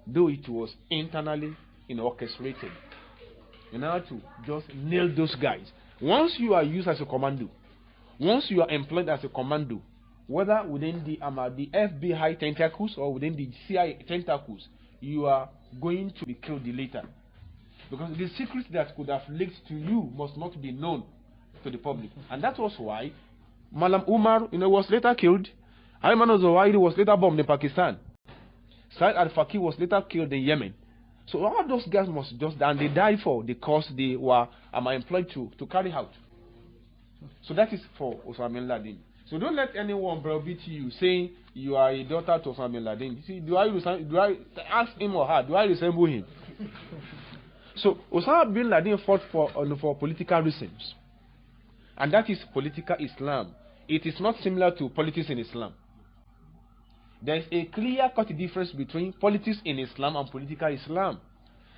though it was internally orchestrated in order to just nail those guys. Once you are used as a commando, once you are employed as a commando, whether within the FBI tentacles or within the CIA tentacles, you are going to be killed later. Because the secrets that could have leaked to you must not be known to the public. And that was why Malam Umar was later killed. Ayman al-Zawahiri was later bombed in Pakistan. Said al-Faqih was later killed in Yemen. So all those guys must just, and they died for the cause they were employed to carry out. So that is for Osama bin Laden. So don't let anyone browbeat you saying you are a daughter to Osama bin Laden. See, do I ask him or her? Do I resemble him? So Osama bin Laden fought for political reasons, and that is political Islam. It is not similar to politics in Islam. There is a clear-cut difference between politics in Islam and political Islam.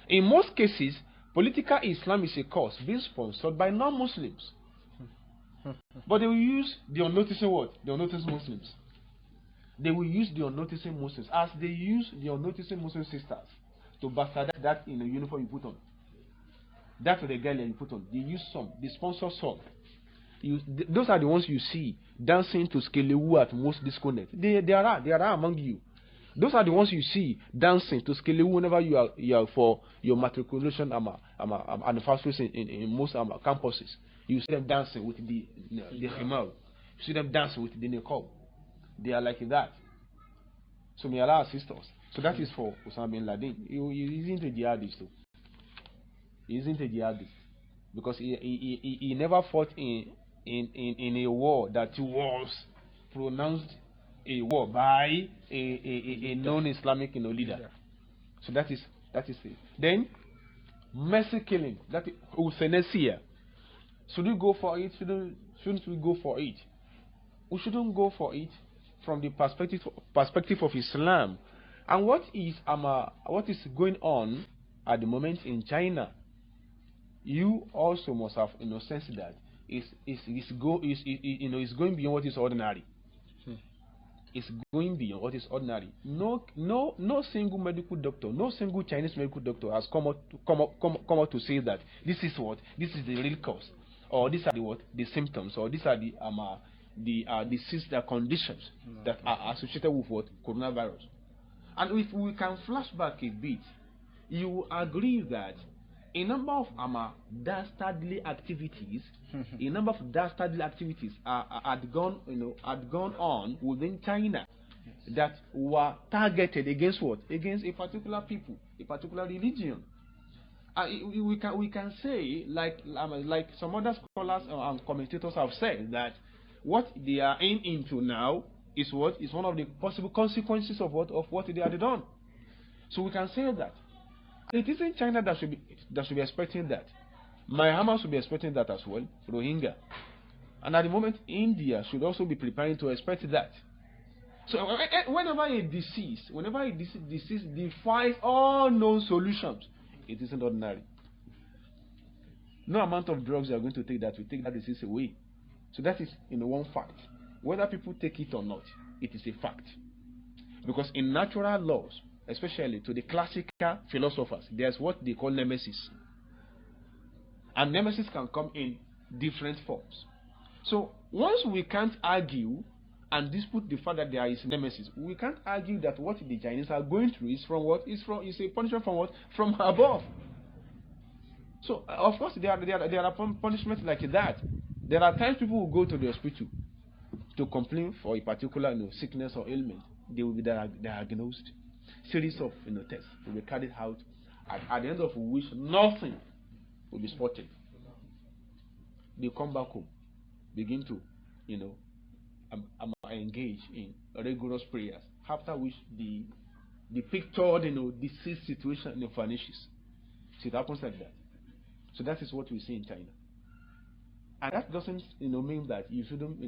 In most cases, political Islam is a cause being sponsored by non-Muslims. But they will use the unnoticing what? The unnoticing Muslims. They will use the unnoticing Muslims as they use the unnoticing Muslim sisters to bastardize that in the uniform you put on. That regalia you put on. They use some. They sponsor some. Those are the ones you see dancing to Skelewu at most disconnect. There are among you. Those are the ones you see dancing to Skelewu whenever you are for your matriculation anniversaries in most campuses. You see them dancing with the khimar. You see them dancing with the niqab. They are like that. So may Allah assist us. So that is for Osama bin Laden. He isn't a jihadist too. He isn't a jihadist because he never fought in a war that was pronounced a war by a non-Islamic leader. So that is it. Then mercy killing, that is euthanasia. Should we go for it? Shouldn't we go for it? We shouldn't go for it from the perspective of Islam. And what is going on at the moment in China? You also must have sense that it's going beyond what is ordinary. It's going beyond what is ordinary. No single medical doctor, no single Chinese medical doctor has come out to say that this is the real cause, or these are the symptoms, or these are the disease, the conditions that are associated with coronavirus. And if we can flash back a bit, you will agree that a number of dastardly activities, had gone on within China that were targeted against what? Against a particular people, a particular religion. We can say, like some other scholars and commentators have said, that what they are aiming into now is one of the possible consequences of what they had done. So we can say that it isn't China that should be expecting that. Myanmar should be expecting that as well, Rohingya. And at the moment, India should also be preparing to expect that. So whenever a disease defies all known solutions, it isn't ordinary. No amount of drugs you are going to take that will take that disease away. So that is one fact. Whether people take it or not, it is a fact. Because in natural laws, especially to the classical philosophers, there's what they call nemesis. And nemesis can come in different forms. So once we can't argue and dispute the fact that there is nemesis, we can't argue that what the Chinese are going through is is a punishment from what? From above. So of course there are punishments like that. There are times people will go to the hospital to complain for a particular sickness or ailment. They will be diagnosed. Series of tests will be carried out, at the end of which nothing will be spotted. They come back home, begin to engage in rigorous prayers, after which the pictured disease situation vanishes. So it happens like that. So that is what we see in China. And that doesn't mean that you shouldn't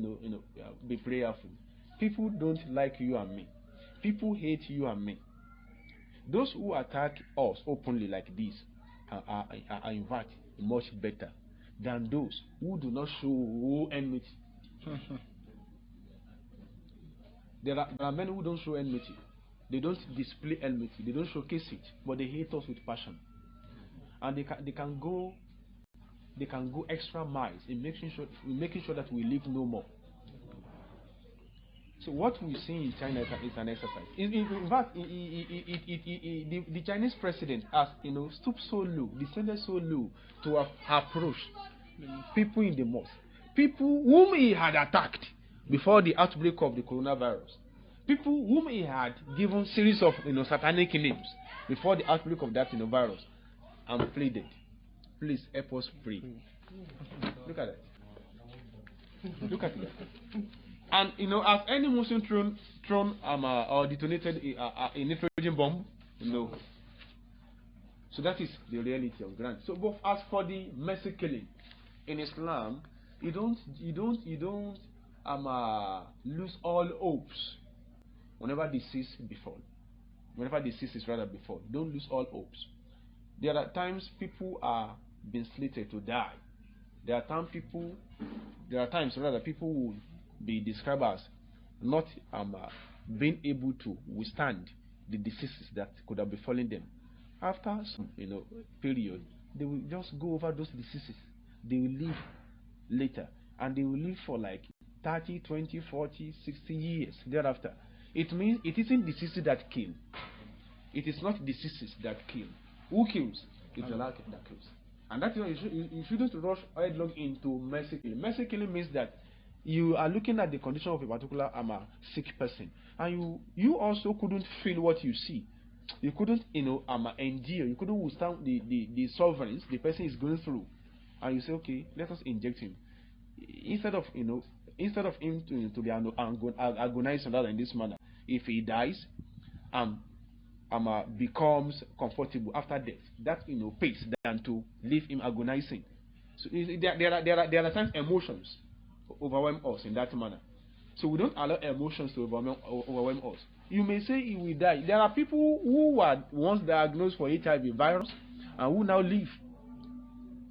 be prayerful. People don't like you and me. People hate you and me. Those who attack us openly like this are in fact much better than those who do not show enmity. There are many who don't show enmity. They don't display enmity. They don't showcase it, but they hate us with passion, and they can go extra miles in making sure that we live no more. So what we see in China is an exercise. In fact, the Chinese president has stooped so low, descended so low to approach people in the mosque, people whom he had attacked before the outbreak of the coronavirus, people whom he had given series of satanic names before the outbreak of that virus, and pleaded, please help us pray. Look at that. Look at it. And as any Muslim thrown or detonated a nitrogen bomb, So that is the reality of Quran. So, but as for the mercy killing in Islam, you don't lose all hopes whenever disease befall. Whenever disease is rather befall, don't lose all hopes. There are times people are being slated to die. There are times people will be described as not being able to withstand the diseases that could have befallen them. After some period, they will just go over those diseases. They will live later, and they will live for like 30, 20, 40, 60 years thereafter. It means it isn't diseases that kill. It is not diseases that kill. Who kills? It's Allah that kills. And that's why you shouldn't rush headlong into mercy killing. Mercy killing means that you are looking at the condition of a particular sick person, and you also couldn't feel what you see. You couldn't endure. You couldn't withstand the sufferings the person is going through, and you say, okay, let us inject him instead of him to be agonizing rather in this manner. If he dies becomes comfortable after death, that pays than to leave him agonizing. So there are times emotions overwhelm us in that manner. So we don't allow emotions to overwhelm us. You may say he will die. There are people who were once diagnosed for HIV virus and who now live,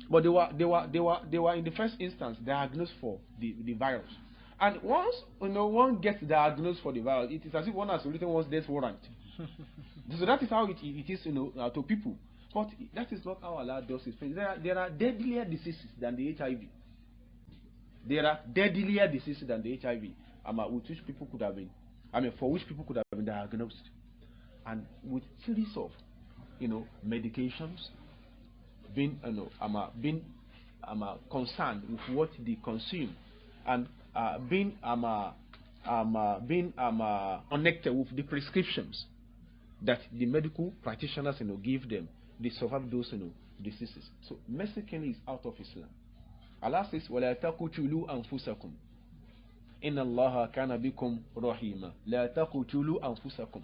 but they were in the first instance diagnosed for the virus. And once one gets diagnosed for the virus, it is as if one has written one's death warrant. So that is how it is to people. But that is not how Allah does it. There are deadlier diseases than the HIV. There are deadlier diseases than the HIV, with which people could have been, for which people could have been diagnosed, and with series of, medications, being concerned with what they consume, and being connected with the prescriptions that the medical practitioners give them. They survive those diseases. So mercy killing is out of Islam. Allah says, وَلَا تَقْتُلُوا أَنفُسَكُمْ إِنَّ اللَّهَ كَانَ بِكُمْ رَحِيمًا لَا تَقْتُلُوا أَنفُسَكُمْ.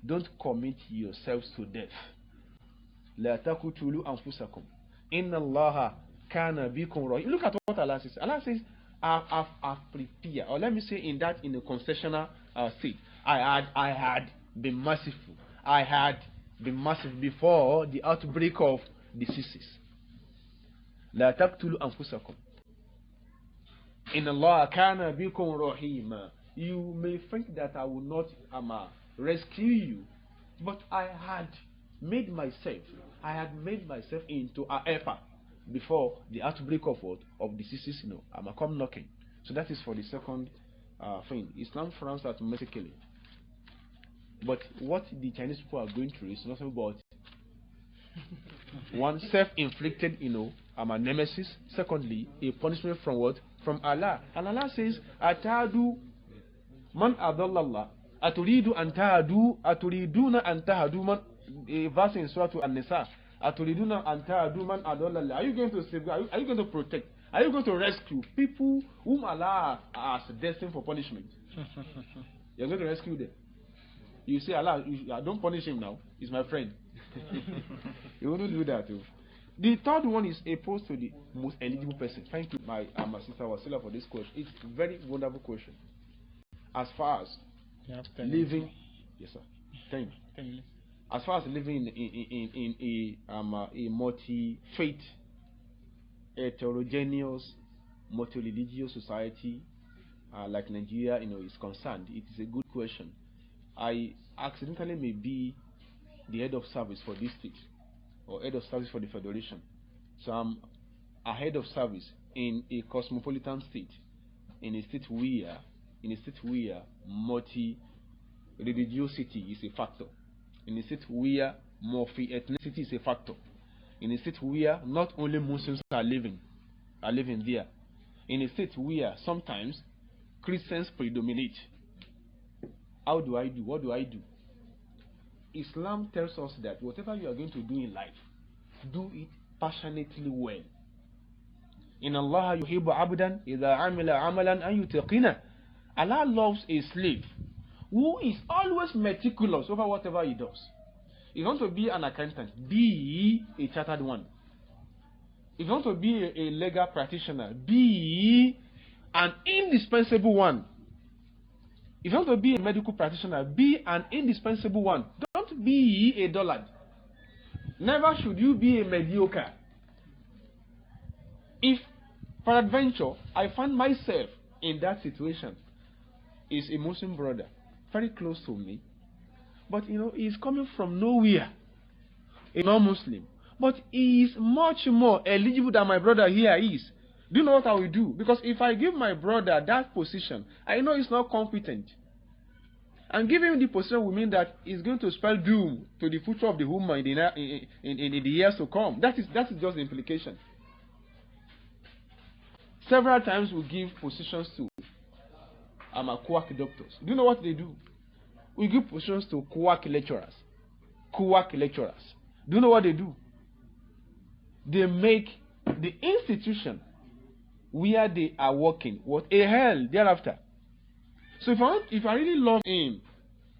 Don't commit yourselves to death. لَا تَقْتُلُوا أَنفُسَكُمْ إِنَّ اللَّهَ كَانَ بِكُمْ رَحِيمًا. Look at what Allah says. Allah says, I've prepared, or let me say in a concessional state, I had been merciful. I had been merciful before the outbreak of diseases. لا تقتلوا أنفسكم إن الله كان بكم رحيما. You may think that I will not rescue you, but I had made myself into a helper before the outbreak of diseases come knocking. So that is for the second thing. Islam frowns at mercy killing. But what the Chinese people are going through is nothing but one, self-inflicted nemesis. Secondly, a punishment from what? From Allah. And Allah says, Atadu man adallallah aturidu aturiduna an tahadu man, a verse in Surah An-Nisa. Aturiduna an tahadu man adallallah. Are you going to save? Are you going to protect? Are you going to rescue people whom Allah has destined for punishment? You're going to rescue them. You say, Allah, don't punish him now. He's my friend. You wouldn't do that too. The third one is opposed to the most eligible person. Thank you, my sister Wasila, for this question. It's a very wonderful question. As far as living, yes sir, 10 minutes. as far as living in a multi-faith, heterogeneous, multi-religious society like Nigeria, is concerned, it is a good question. I accidentally may be the head of service for this state or head of service for the federation. So I'm a head of service in a cosmopolitan state, in a state where multi-religiosity is a factor, in a state where multi-ethnicity is a factor, in a state where not only Muslims are living there, in a state where sometimes Christians predominate. How do I do? What do I do? Islam tells us that whatever you are going to do in life, do it passionately well. In Allah yuhibbu abdan idha amila amalan an yutaqina. Allah loves a slave who is always meticulous over whatever he does. If you want to be an accountant, be a chartered one. If you want to be a legal practitioner, be an indispensable one. If you want to be a medical practitioner, be an indispensable one. Don't be a dullard. Never should you be a mediocre. If, peradventure, I find myself in that situation, is a Muslim brother, very close to me, but he's coming from nowhere, a non-Muslim, but he is much more eligible than my brother here is. Do you know what I will do? Because if I give my brother that position, I know he's not competent. And giving him the position will mean that he's going to spell doom to the future of the woman in the years to come. That is just the implication. Several times we give positions to quack doctors. Do you know what they do? We give positions to quack lecturers. Quack lecturers. Do you know what they do? They make the institution where they are working what a hell thereafter. So if I really love him,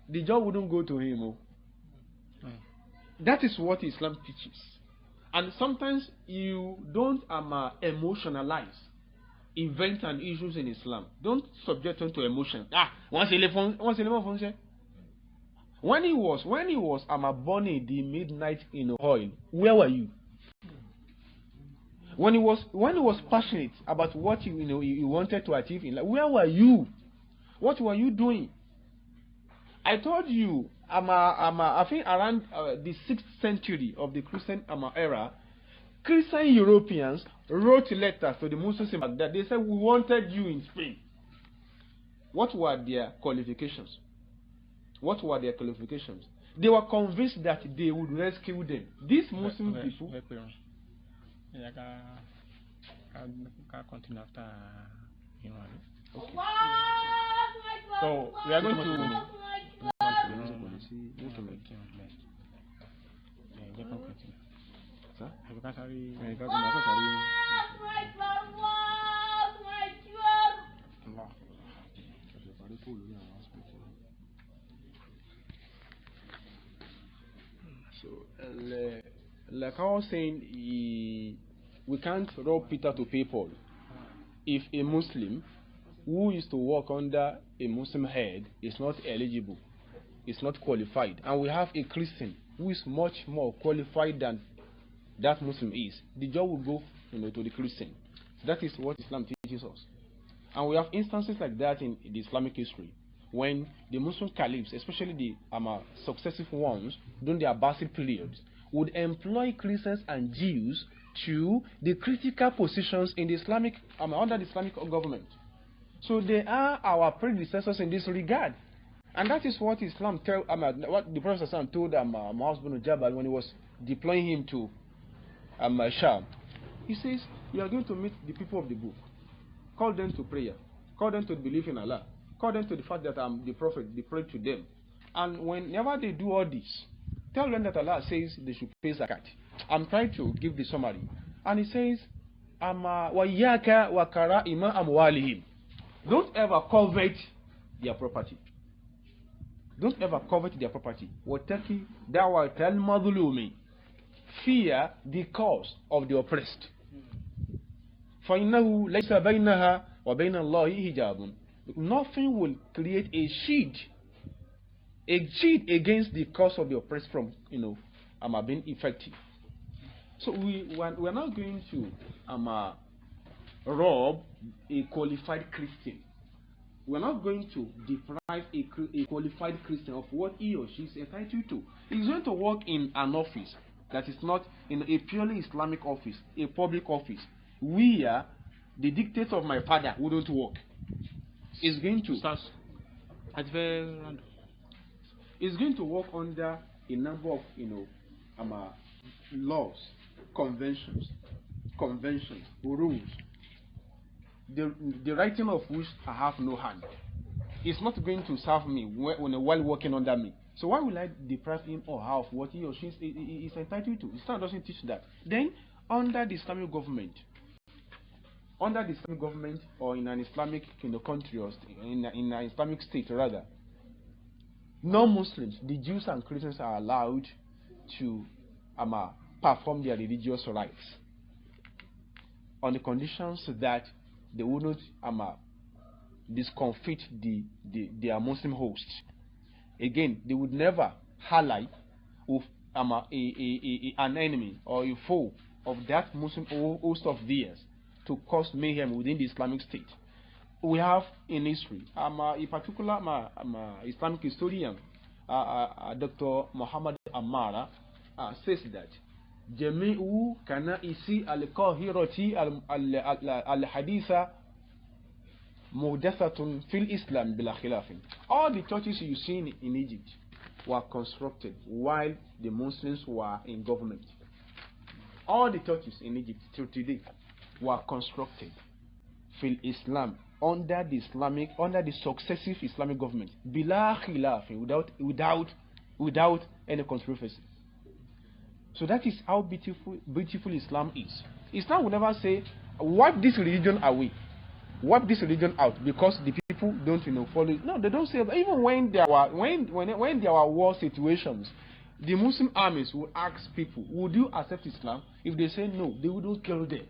the job wouldn't go to him. That is what Islam teaches. And sometimes you don't emotionalize events and issues in Islam. Don't subject them to emotion. When he was burning the midnight in oil, where were you? When he was passionate about what he wanted to achieve in life, where were you? What were you doing? I told you, I think around the 6th century of the Christian era, Christian Europeans wrote letters to the Muslims in Baghdad. They said, we wanted you in Spain. What were their qualifications? They were convinced that they would rescue them. These Muslim people... continue after okay. So we are going to like I was saying, we can't rob Peter to pay Paul. If a Muslim who is to work under a Muslim head is not eligible, is not qualified, and we have a Christian who is much more qualified than that Muslim is, the job will go to the Christian. That is what Islam teaches us. And we have instances like that in the Islamic history, when the Muslim caliphs, especially the successive ones during the Abbasid periods, would employ Christians and Jews to the critical positions in the Islamic under the Islamic government. So they are our predecessors in this regard, and that is what Islam what the Prophet told Muaz bin Jabal when he was deploying him to Sham. He says, you are going to meet the people of the book. Call them to prayer. Call them to believe in Allah. Call them to the fact that I'm the Prophet. They pray to them. And whenever they do all this, tell them that Allah says they should pay zakat. I'm trying to give the summary. And he says, وَإِيَّاكَ وَكَرَائِمَ أَمْوَالِهِمْ. Don't ever covet their property. Don't ever covet their property. وَاتَّقِ دَعْوَةَ الْمَظْلُومِ. Fear the cause of the oppressed. فَإِنَّهُ لَيْسَ بَيْنَهَا وَبَيْنَ اللَّهِ حِجَابٌ. Nothing will create a shield exceed against the cause of the oppressed from being effective. So we're not going to rob a qualified Christian. We're not going to deprive a qualified Christian of what he or she is entitled to. He's going to work in an office that is not in a purely Islamic office, a public office, where the dictates of my father wouldn't work. He's going to It's going to work under a number of laws, conventions, rules, the writing of which I have no hand. It's not going to serve me while working under me. So why will I deprive him or her of what he or she is entitled to? Islam doesn't teach that. Then, under the Islamic government, or in an Islamic country, or in an Islamic state rather, non-Muslims, the Jews and Christians, are allowed to perform their religious rites on the conditions that they wouldn't discomfit their Muslim hosts. Again, they would never ally with an enemy or a foe of that Muslim host of theirs to cause mayhem within the Islamic State. We have in history a particular Islamic historian, Dr. Muhammad Amara, says that جميع كنائس القاهرة الحديثة محدثة في الإسلام بلا خلاف. All the churches you see in Egypt were constructed while the Muslims were in government. All the churches in Egypt till today were constructed fil Islam under the successive Islamic government bila khilaf, without any controversy. So that is how beautiful Islam is. Islam will never say wipe this religion away, wipe this religion out because the people don't follow it. No, they don't say that. Even when there were war situations, the Muslim armies will ask people, would you accept Islam? If they say no, they wouldn't kill them.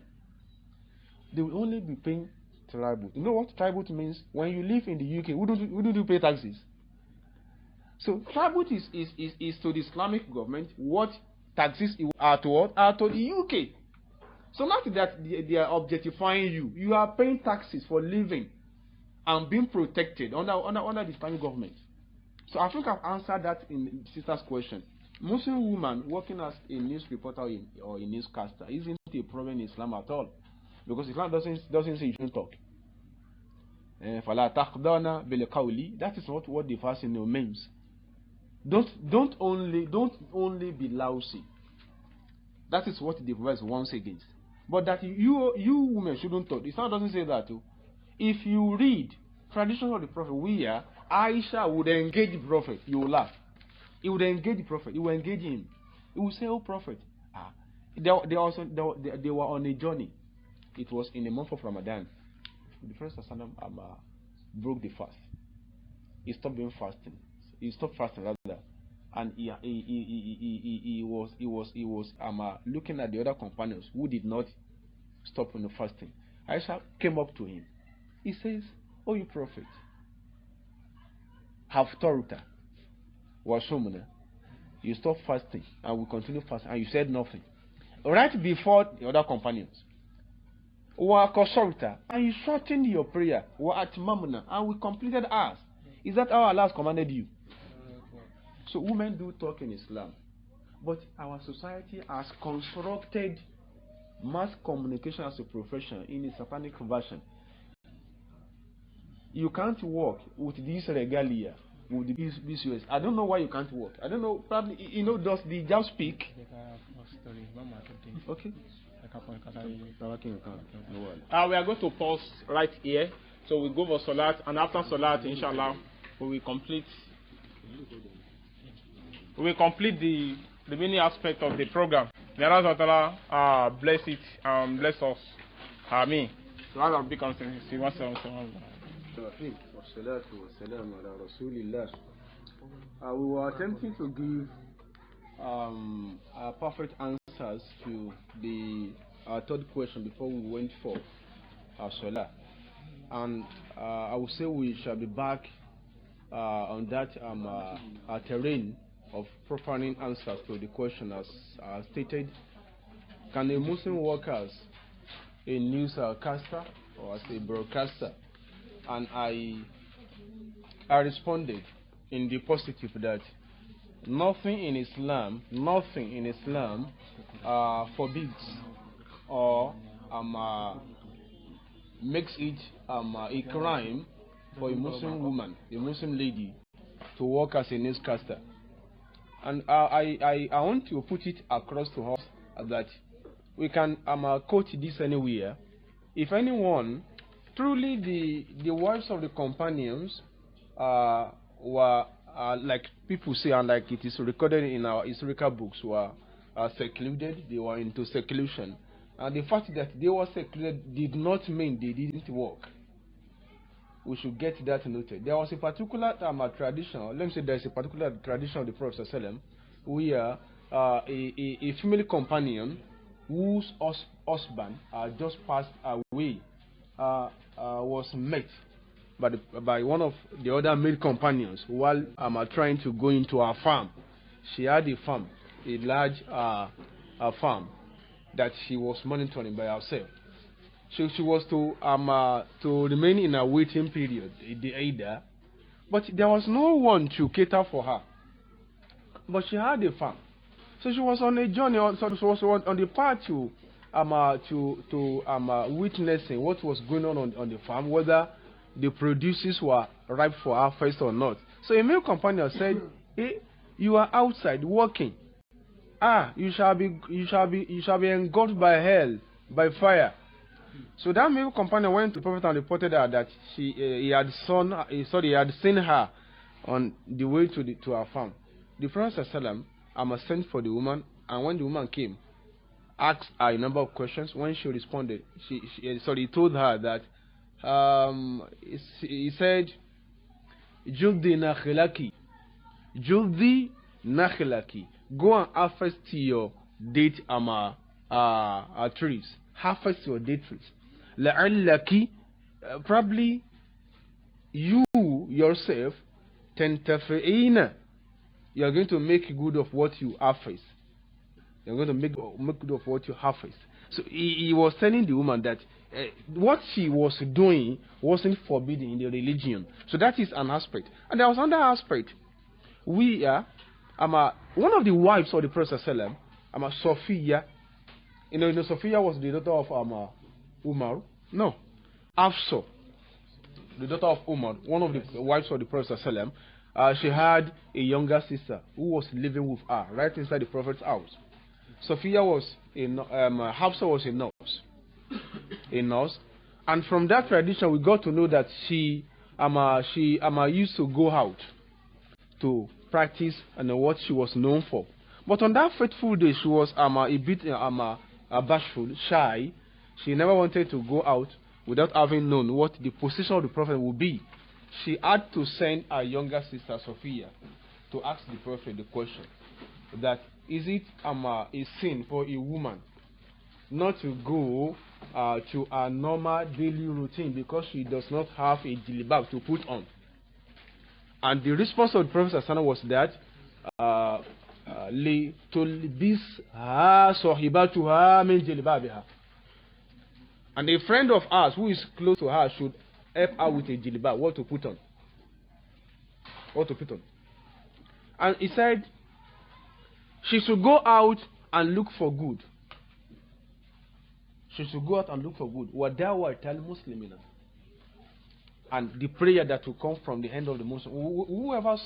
They will only be paying tribute. You know what tribute means? When you live in the UK, wouldn't you pay taxes? So tribute is to the Islamic government what taxes are to what? Are to the UK. So not that they are objectifying you. You are paying taxes for living and being protected under the Islamic government. So I think I've answered that in the sister's question. Muslim woman working as a news reporter or a newscaster isn't a problem in Islam at all, because Islam doesn't say you shouldn't talk. فَلَا تَخْضَعْنَا بِالْقَوْلِ. That is what the verse means. Don't only be lousy. That is what the verse warns against. But that you women shouldn't talk. Islam doesn't say that too. If you read traditions of the Prophet, where Aisha would engage the Prophet, you will laugh. He would engage the Prophet. He will engage him. He will say, "Oh Prophet, they were on a journey. It was in the month of Ramadan. The Prophet broke the fast. He stopped doing fasting. He stopped fasting rather, and he was looking at the other companions who did not stop on the fasting. Aisha came up to him. He says, "Oh, you Prophet, have Taruta, Wasumuna. You stopped fasting and we continue fasting, and you said nothing. Right before the other companions. Wa Kosorta, and you shortened your prayer. Wa Atmamuna, and we completed ours. Is that how Allah has commanded you?" So women do talk in Islam, but our society has constructed mass communication as a profession in a satanic version. You can't work with this regalia, with this BCS. I don't know why you can't work. I don't know. Probably does the job speak? Okay. We are going to pause right here. So we go for Salat, and after Salat, inshallah, we will complete the remaining aspect of the program. May Allah bless it and bless us. Ameen. So Allah be constant. We were attempting to give perfect answers to the third question before we went for Salah. And I will say we shall be back terrain of profiling answers to the question as stated. Can a Muslim work as a newscaster or as a broadcaster? And I responded in the positive that nothing in Islam forbids or makes it a crime for a Muslim woman, a Muslim lady, to work as a newscaster. And I want to put it across to us that we can quote this anywhere. If anyone, truly the wives of the companions were like people say, and like it is recorded in our historical books, were secluded. They were into seclusion, and the fact that they were secluded did not mean they didn't work. We should get that noted. There was a particular tradition, let me say there's a particular tradition of the Prophet ﷺ, where a female companion whose husband just passed away was met by one of the other male companions while trying to go into her farm. She had a farm, a large farm that she was monitoring by herself. She was to remain in a waiting period, the Eida, but there was no one to cater for her. But she had a farm, so she was on a journey. So she was on the path to witnessing what was going on the farm, whether the produces were ripe for harvest or not. So a male companion said, "Hey, you are outside working. You shall be engulfed by hell, by fire." So that male companion went to the Prophet and reported that he had seen her on the way to her farm. The Prophet sent for the woman, and when the woman came, asked her a number of questions. When she responded, he told her that he said, "Juldi nakhilaki, go and harvest your date trees. Harvest your date trees. La'allaki, probably you yourself, tentafi'ina, you are going to make good of what you harvest. You are going to make good of what you harvest." So he was telling the woman that what she was doing wasn't forbidden in the religion. So that is an aspect. And there was another aspect. We are one of the wives of the Prophet Sophia. Sophia was the daughter of Umar. No, Afsa, the daughter of Umar, one of the wives of the Prophet she had a younger sister who was living with her right inside the Prophet's house. Sophia was Hafsa was a nurse, and from that tradition we got to know that she used to go out to practice and what she was known for. But on that fateful day, she was a bit bashful, shy. She never wanted to go out without having known what the position of the Prophet would be. She had to send her younger sister Sophia to ask the Prophet the question that is it a sin for a woman not to go to a normal daily routine because she does not have a jilbab to put on? And the response of the Prophet was that and a friend of ours who is close to her should help her with a jilbab, what to put on. And he said she should go out and look for good. And the prayer that will come from the hand of the Muslim. Whoever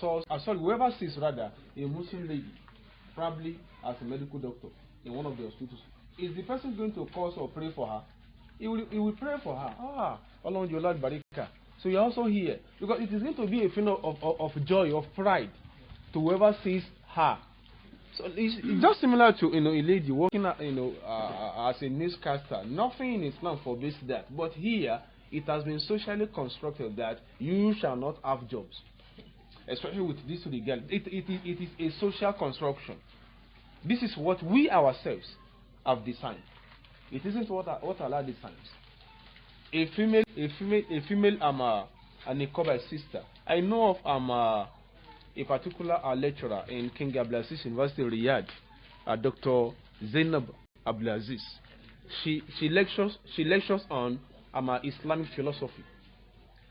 sees rather a Muslim lady, probably as a medical doctor in one of the hospitals, is the person going to cause or pray for her? He will pray for her. Along your Lord Barika. So you're also here because it is going to be a feeling of joy, of pride to whoever sees her. So it's just similar to a lady working as a newscaster. Nothing in Islam forbids that, but here it has been socially constructed that you shall not have jobs, especially with this regard. It is a social construction. This is what we ourselves have designed. It isn't what Allah designs. A female a niqab by sister. I know of a particular lecturer in King Abdulaziz University, Riyadh, Dr. Zainab Abdulaziz. She lectures on Islamic philosophy,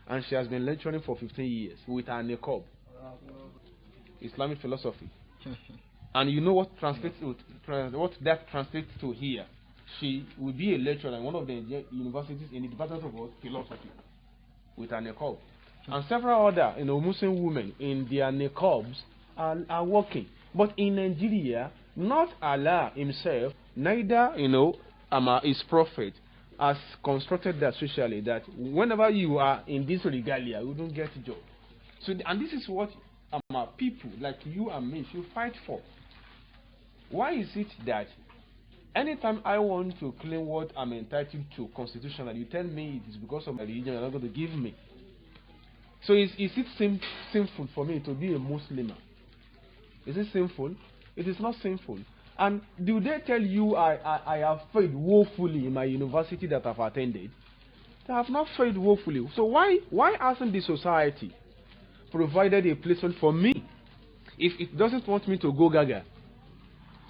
and she has been lecturing for 15 years with her niqab. Islamic philosophy. And you know what what that translates to here? She will be a lecturer in one of the universities in the Department of Philosophy with her niqab. And several other Muslim women in their niqabs are working. But in Nigeria, not Allah himself, neither his prophet has constructed that socially, that whenever you are in this regalia, you don't get a job. So, and this is what people like you and me should fight for. Why is it that anytime I want to claim what I'm entitled to constitutionally, you tell me it is because of my religion, you're not going to give me? So is it sinful for me to be a Muslim? Is it sinful? It is not sinful. And do they tell you I have failed woefully in my university that I've attended? I have not failed woefully. So why hasn't the society provided a placement for me if it doesn't want me to go gaga?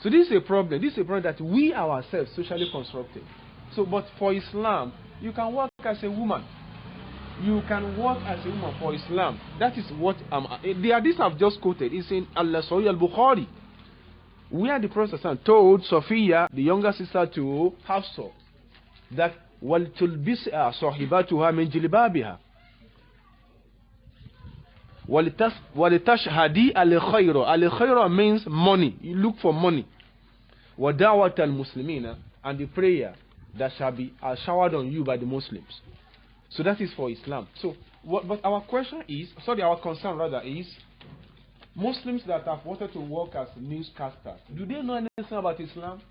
So this is a problem. This is a problem that we ourselves socially constructed. So, but for Islam, you can work as a woman. You can work as a woman for Islam. That is what the hadith I've just quoted is in Sahih al-Bukhari, where the Prophet told Sophia, the younger sister to Hafsa, that وَلْتُلْبِسْهَا صَاحِبَاتُهَا مِنْ جِلْبَابِهَا وَلِتَشْهَدِي الْخَيْرَ. Al-khayra means money. You look for money. وَدَعْوَةَ الْمُسْلِمِينَ, and the prayer that shall be showered on you by the Muslims. So that is for Islam. So, but our concern is, Muslims that have wanted to work as newscasters, do they know anything about Islam?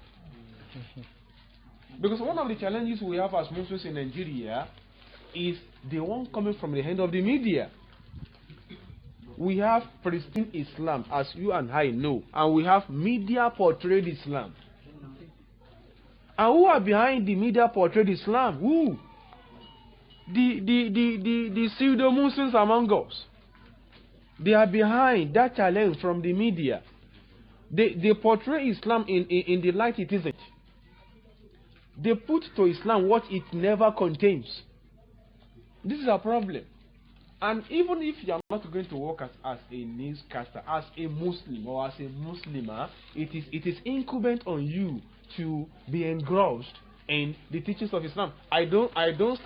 Because one of the challenges we have as Muslims in Nigeria is the one coming from the hand of the media. We have pristine Islam, as you and I know, and we have media portrayed Islam. And who are behind the media portrayed Islam? Who? The pseudo-Muslims among us. They are behind that challenge from the media. They portray Islam in the light it isn't. They put to Islam what it never contains. This is a problem. And even if you are not going to work as a newscaster, as a Muslim or as a Muslimah, it is incumbent on you to be engrossed in the teachings of Islam. I don't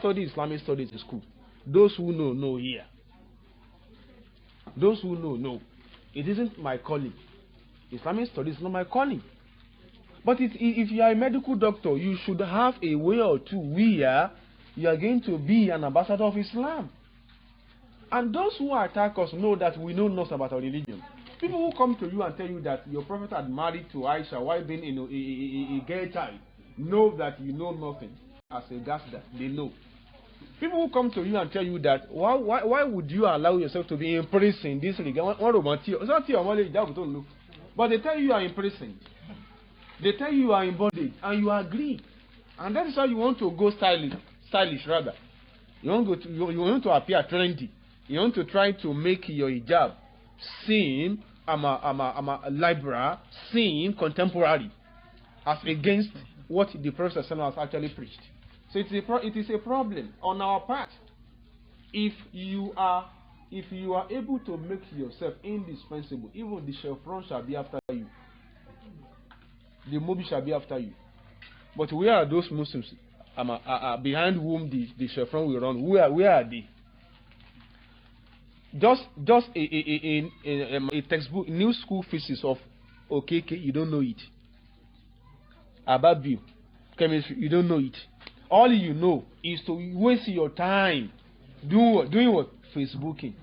study Islamic studies in school. Those who know here. Those who know. It isn't my calling. Islamic studies is not my calling. But if you are a medical doctor, you should have a way or two where you are going to be an ambassador of Islam. And those who attack us know that we know nothing about our religion. People who come to you and tell you that your prophet had married to Aisha while being a gay child, know that you know nothing as a gasda. They know. People who come to you and tell you that why would you allow yourself to be imprisoned in this regard? But they tell you are imprisoned. They tell you are in bondage and you agree. And that is why you want to go stylish rather. You want to appear trendy. You want to try to make your hijab seem liberal, seem contemporary, as against what the Prophet has actually preached. So it is a problem on our part. If you are able to make yourself indispensable, even the chevron shall be after you. The mobi shall be after you. But where are those Muslims behind whom the chevron will run? Where are they? Just a textbook, new school thesis of OKK, you don't know it. Ababu, chemistry, you don't know it. All you know is to waste your time doing what? Facebooking.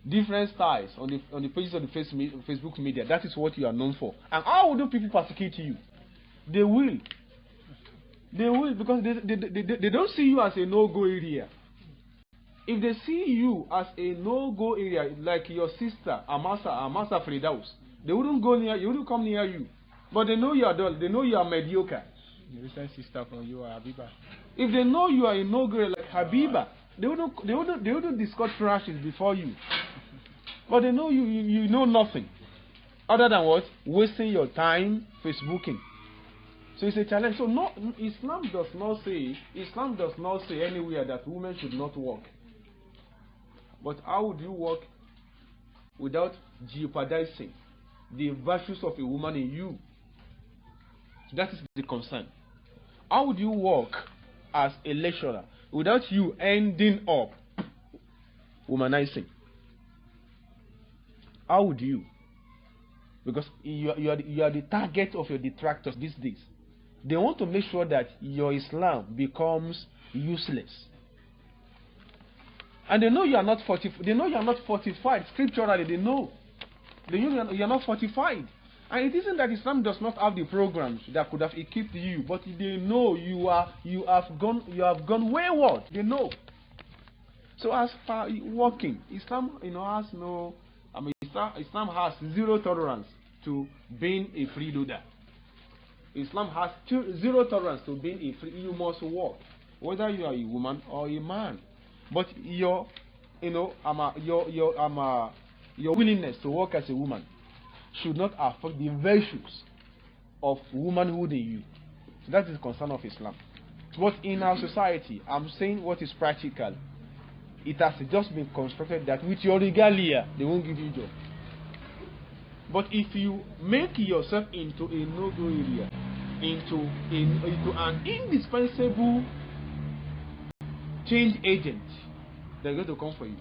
Different styles on the pages of the Facebook media. That is what you are known for. And how do people persecute you? They will. They will, because they don't see you as a no-go area. If they see you as a no-go area, like your sister Amasa Fridaus, they wouldn't go near you, wouldn't come near you. But they know you are dull, they know you are mediocre. The recent sister from you are Habiba. If they know you are a no-go like Habiba, They wouldn't discuss trashes before you. But they know you know nothing. Other than what? Wasting your time Facebooking. So it's a challenge. So no, Islam does not say anywhere that women should not work. But how would you work without jeopardizing the virtues of a woman in you? That is the concern. How would you work as a lecturer without you ending up womanizing? How would you? Because you are the target of your detractors these days. They want to make sure that your Islam becomes useless. And they know you are not fortified. They know you are not fortified scripturally. They know you are not fortified. And it isn't that Islam does not have the programs that could have equipped you, but they know you have gone wayward. They know. So as far working, Islam has no. Islam has zero tolerance to being a freeloader. Islam has zero tolerance to being a free. You must work, whether you are a woman or a man. But your willingness to work as a woman should not affect the virtues of womanhood in you. So that is the concern of Islam. But in our society, I'm saying what is practical. It has just been constructed that with your regalia, they won't give you a job. But if you make yourself into a no-go area, into an indispensable change agent, they're going to come for you.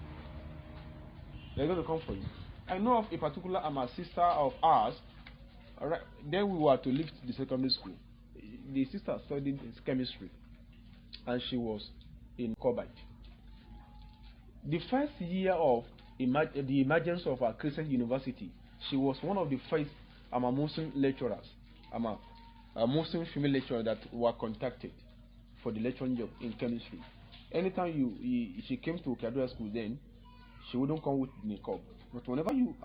They're going to come for you. I know of a particular sister of ours. Alright, then we were to leave the secondary school. The sister studied chemistry, and she was in Cobite. The first year of the emergence of our Christian university, she was one of the first Muslim lecturers, a Muslim female lecturer that were contacted for the lecturing job in chemistry. Anytime she came to Kaduna school, then she wouldn't come with niqab. But whenever you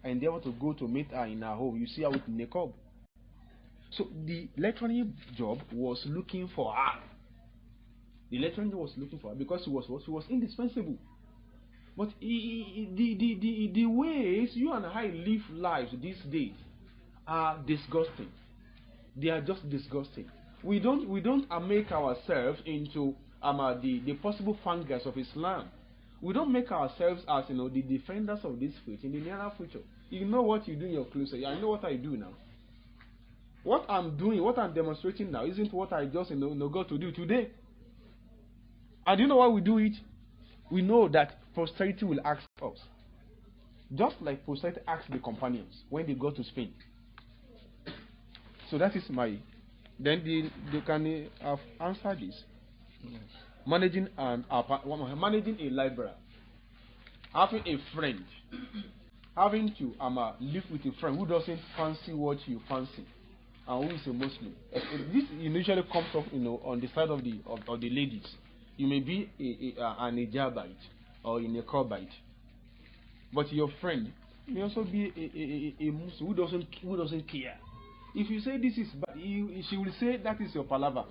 endeavor to go to meet her in her home, you see her with niqab. So the lecturing job was looking for her. The lecturing job was looking for her because she was indispensable. But the ways you and I live lives these days are disgusting. They are just disgusting. We don't make ourselves into the possible fangers of Islam. We don't make ourselves as the defenders of this faith in the near future. You know what you do in your closet. I know what I do now. What I'm doing, what I'm demonstrating now, isn't what I just got to do today. And you know why we do it? We know that posterity will ask us. Just like posterity asked the companions when they got to Spain. So that is my. Then they can have answered this. Yes. Managing a library, having a friend, having to live with a friend who doesn't fancy what you fancy, and who is a Muslim. This initially comes up, on the side of the ladies. You may be an hijabite or a niqabite, but your friend may also be a Muslim who doesn't care. If you say this is bad, she will say that is your palaver.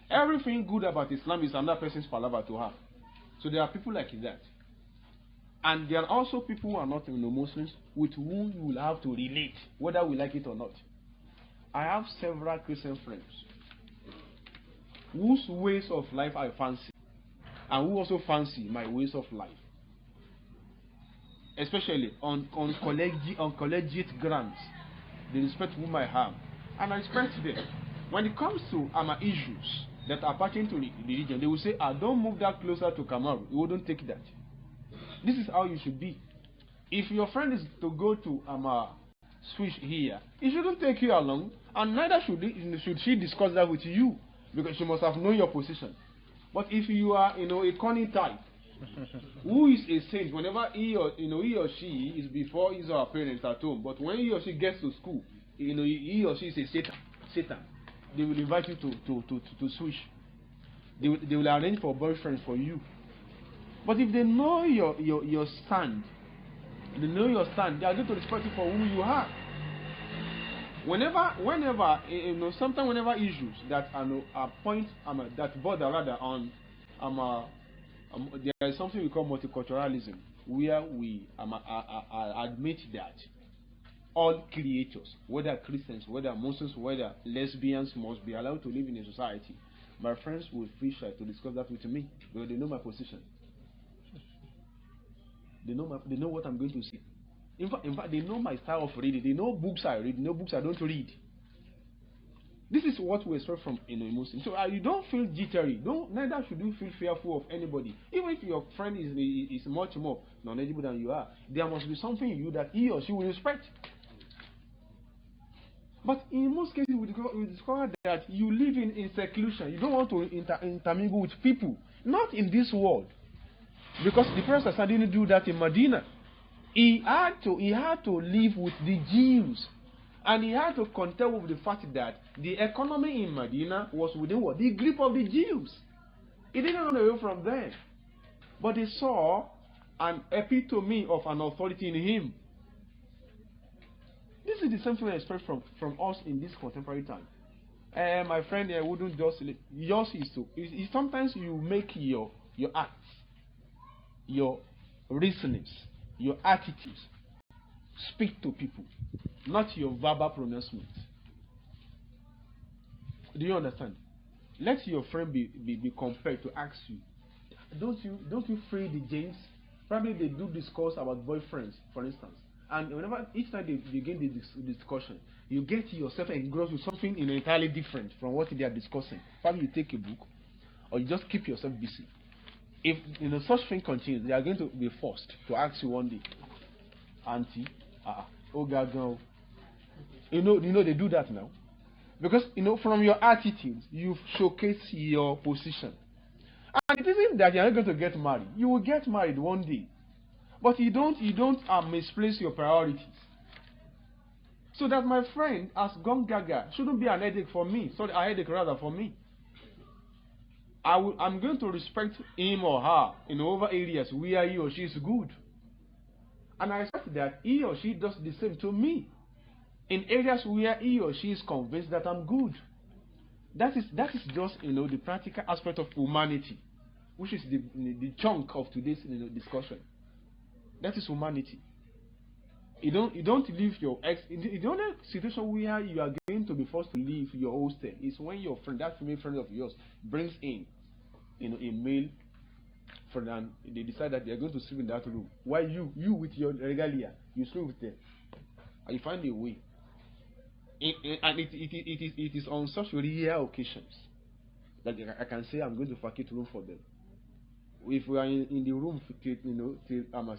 Everything good about Islam is another person's palaver to her. So there are people like that. And there are also people who are not Muslims with whom you will have to relate, whether we like it or not. I have several Christian friends whose ways of life I fancy, and who also fancy my ways of life. Especially on collegiate grounds. They respect whom I have, and I respect them. When it comes to issues that are pertaining to the religion, they will say, don't move that closer to Kamordeen. You wouldn't take that. This is how you should be. If your friend is to go to switch here, he shouldn't take you along, and neither should she discuss that with you, because she must have known your position. But if you are a corny type who is a saint, whenever he or she is before his or her parents at home, but when he or she gets to school, he or she is a Satan. They will invite you to switch. They will arrange for boyfriends for you. But if they know your stand, they are going to respect you for who you are. Sometimes whenever issues that are points that border rather on there is something we call multiculturalism, where we admit that all creatures, whether Christians, whether Muslims, whether lesbians, must be allowed to live in a society. My friends will feel shy to discuss that with me because they know my position. They know what I'm going to say. In fact, they know my style of reading. They know books I read, no books I don't read. This is what we expect from a Muslim. So you don't feel jittery. Neither should you feel fearful of anybody. Even if your friend is much more knowledgeable than you are, there must be something in you that he or she will respect. But in most cases, we discover that you live in seclusion. You don't want to intermingle with people. Not in this world. Because the Prophet didn't do that in Medina. He had to live with the Jews. And he had to contend with the fact that the economy in Medina was within what? The grip of the Jews. He didn't run away from them. But they saw an epitome of an authority in him. This is the same thing I expect from us in this contemporary time. My friend here wouldn't just... Yours is to... Sometimes you make your acts, your reasonings, your attitudes speak to people, not your verbal pronouncement. Do you understand? Let your friend be compelled to ask you, don't you free the James? Probably they do discuss about boyfriends, for instance. And whenever each time they begin the discussion, you get yourself engrossed with something entirely different from what they are discussing. Probably you take a book, or you just keep yourself busy. If such thing continues, they are going to be forced to ask you one day, Auntie, oh God, you know they do that now, because from your attitude you showcase your position, and it isn't that you are not going to get married. You will get married one day, but you don't misplace your priorities. So that my friend has gone gaga shouldn't be an headache for me. Sorry, a headache rather for me. I'm going to respect him or her in over areas where he or she is good. And I expect that he or she does the same to me in areas where he or she is convinced that I'm good. That is just the practical aspect of humanity, which is the chunk of today's discussion. That is humanity. You don't leave your ex. The only situation where you are going to be forced to leave your hostel is when your friend, that female friend of yours, brings in a male friend, and they decide that they are going to sleep in that room. While you with your regalia, you sleep with them, and you find a way. And it is on such rare occasions that I can say I'm going to vacate room for them. If we are in the room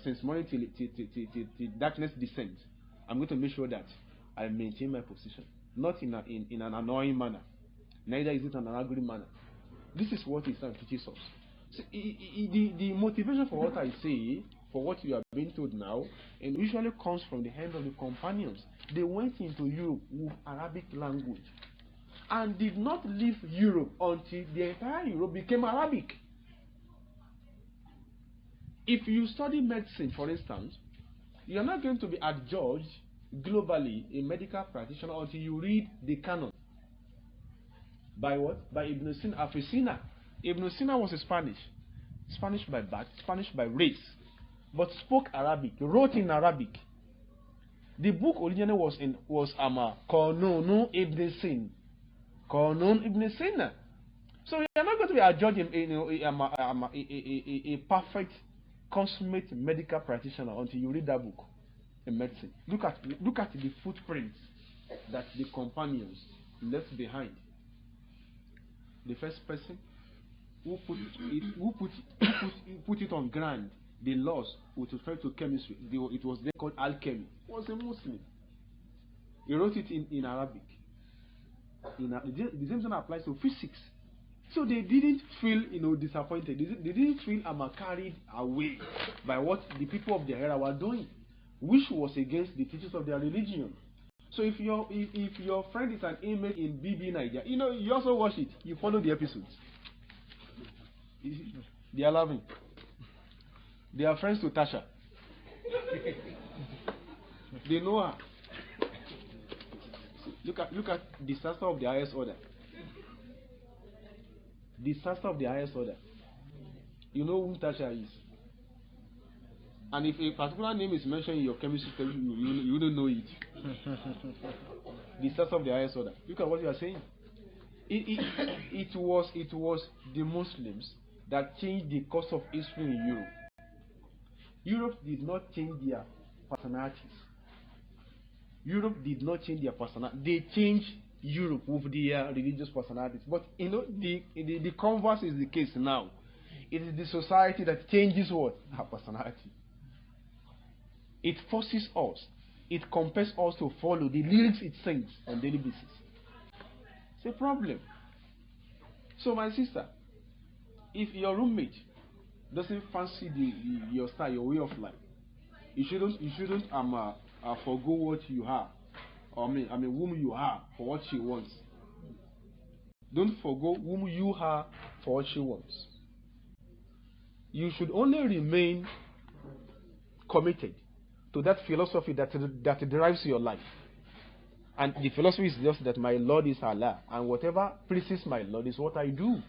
since morning till darkness descends, I'm going to make sure that I maintain my position, not in an annoying manner, neither is it an angry manner. This is what Islam teaches us. So, the motivation for what I say, for what you are being told now, and usually comes from the hand of the companions. They went into Europe with Arabic language and did not leave Europe until the entire Europe became Arabic. If you study medicine, for instance, you are not going to be adjudged globally a medical practitioner until you read the canon. By what? By Ibn Sina. Ibn Sina was a Spanish by birth, Spanish by race, but spoke Arabic, wrote in Arabic. The book originally was Qanun Ibn Sin. Qanun Ibn Sina. So you are not going to be adjudged a perfect, consummate medical practitioner until you read that book in medicine. Look at the footprints that the companions left behind. The first person who put it on ground, the laws with respect to chemistry, it was then called alchemy, was a Muslim. He wrote it in Arabic. The same thing applies to physics. So they didn't feel disappointed. They didn't feel carried away by what the people of their era were doing, which was against the teachings of their religion. So if your friend is an inmate in BB Niger, you also watch it. You follow the episodes. They are loving. They are friends to Tasha. They know her. Look at disaster of the highest order. Disaster of the highest order. You know who Tasha is. And if a particular name is mentioned in your chemistry textbook, you don't know it. The source of the highest order. Look at what you are saying. It was the Muslims that changed the course of history in Europe. Europe did not change their personalities. Europe did not change their personality. They changed Europe with their religious personalities. But you know, the converse is the case now. It is the society that changes what? Our personality. It forces us. It compels us to follow the lyrics it sings on daily basis. It's a problem. So my sister, if your roommate doesn't fancy your style, your way of life, you shouldn't forgo what you have. I mean whom you are for what she wants. Don't forgo whom you are for what she wants. You should only remain committed to that philosophy that drives your life. And the philosophy is just that my Lord is Allah, and whatever pleases my Lord is what I do.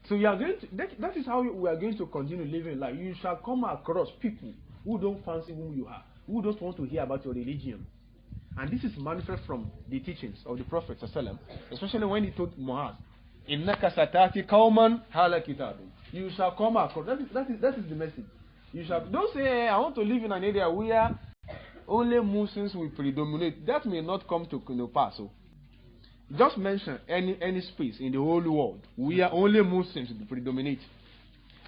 So you are going to, that is how we are going to continue living life. You shall come across people who don't fancy whom you are, who don't want to hear about your religion. And this is manifest from the teachings of the Prophet ﷺ, especially when he told Muaz, "Innaka satati qauman hala kitabin." You shall come across. That is the message. You shall don't say, hey, I want to live in an area where only Muslims will predominate. That may not come to pass. So just mention any space in the whole world where only Muslims will predominate.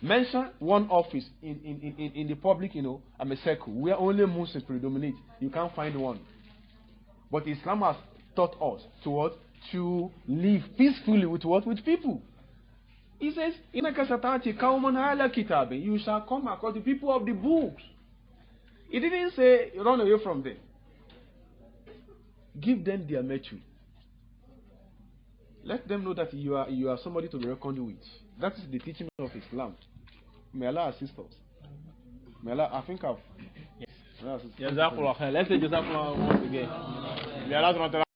Mention one office in the public, a circle where only Muslims predominate. You can't find one. But Islam has taught us to live peacefully with people. He says, "Innaka satati qauman ala kitabin." You shall come across the people of the books. He didn't say run away from them. Give them their metric. Let them know that you are somebody to be reckoned with. That is the teaching of Islam. May Allah assist us. May Allah, I think I've... Yes. Jazakallah khair. Let's say Jazakallah once again. May Allah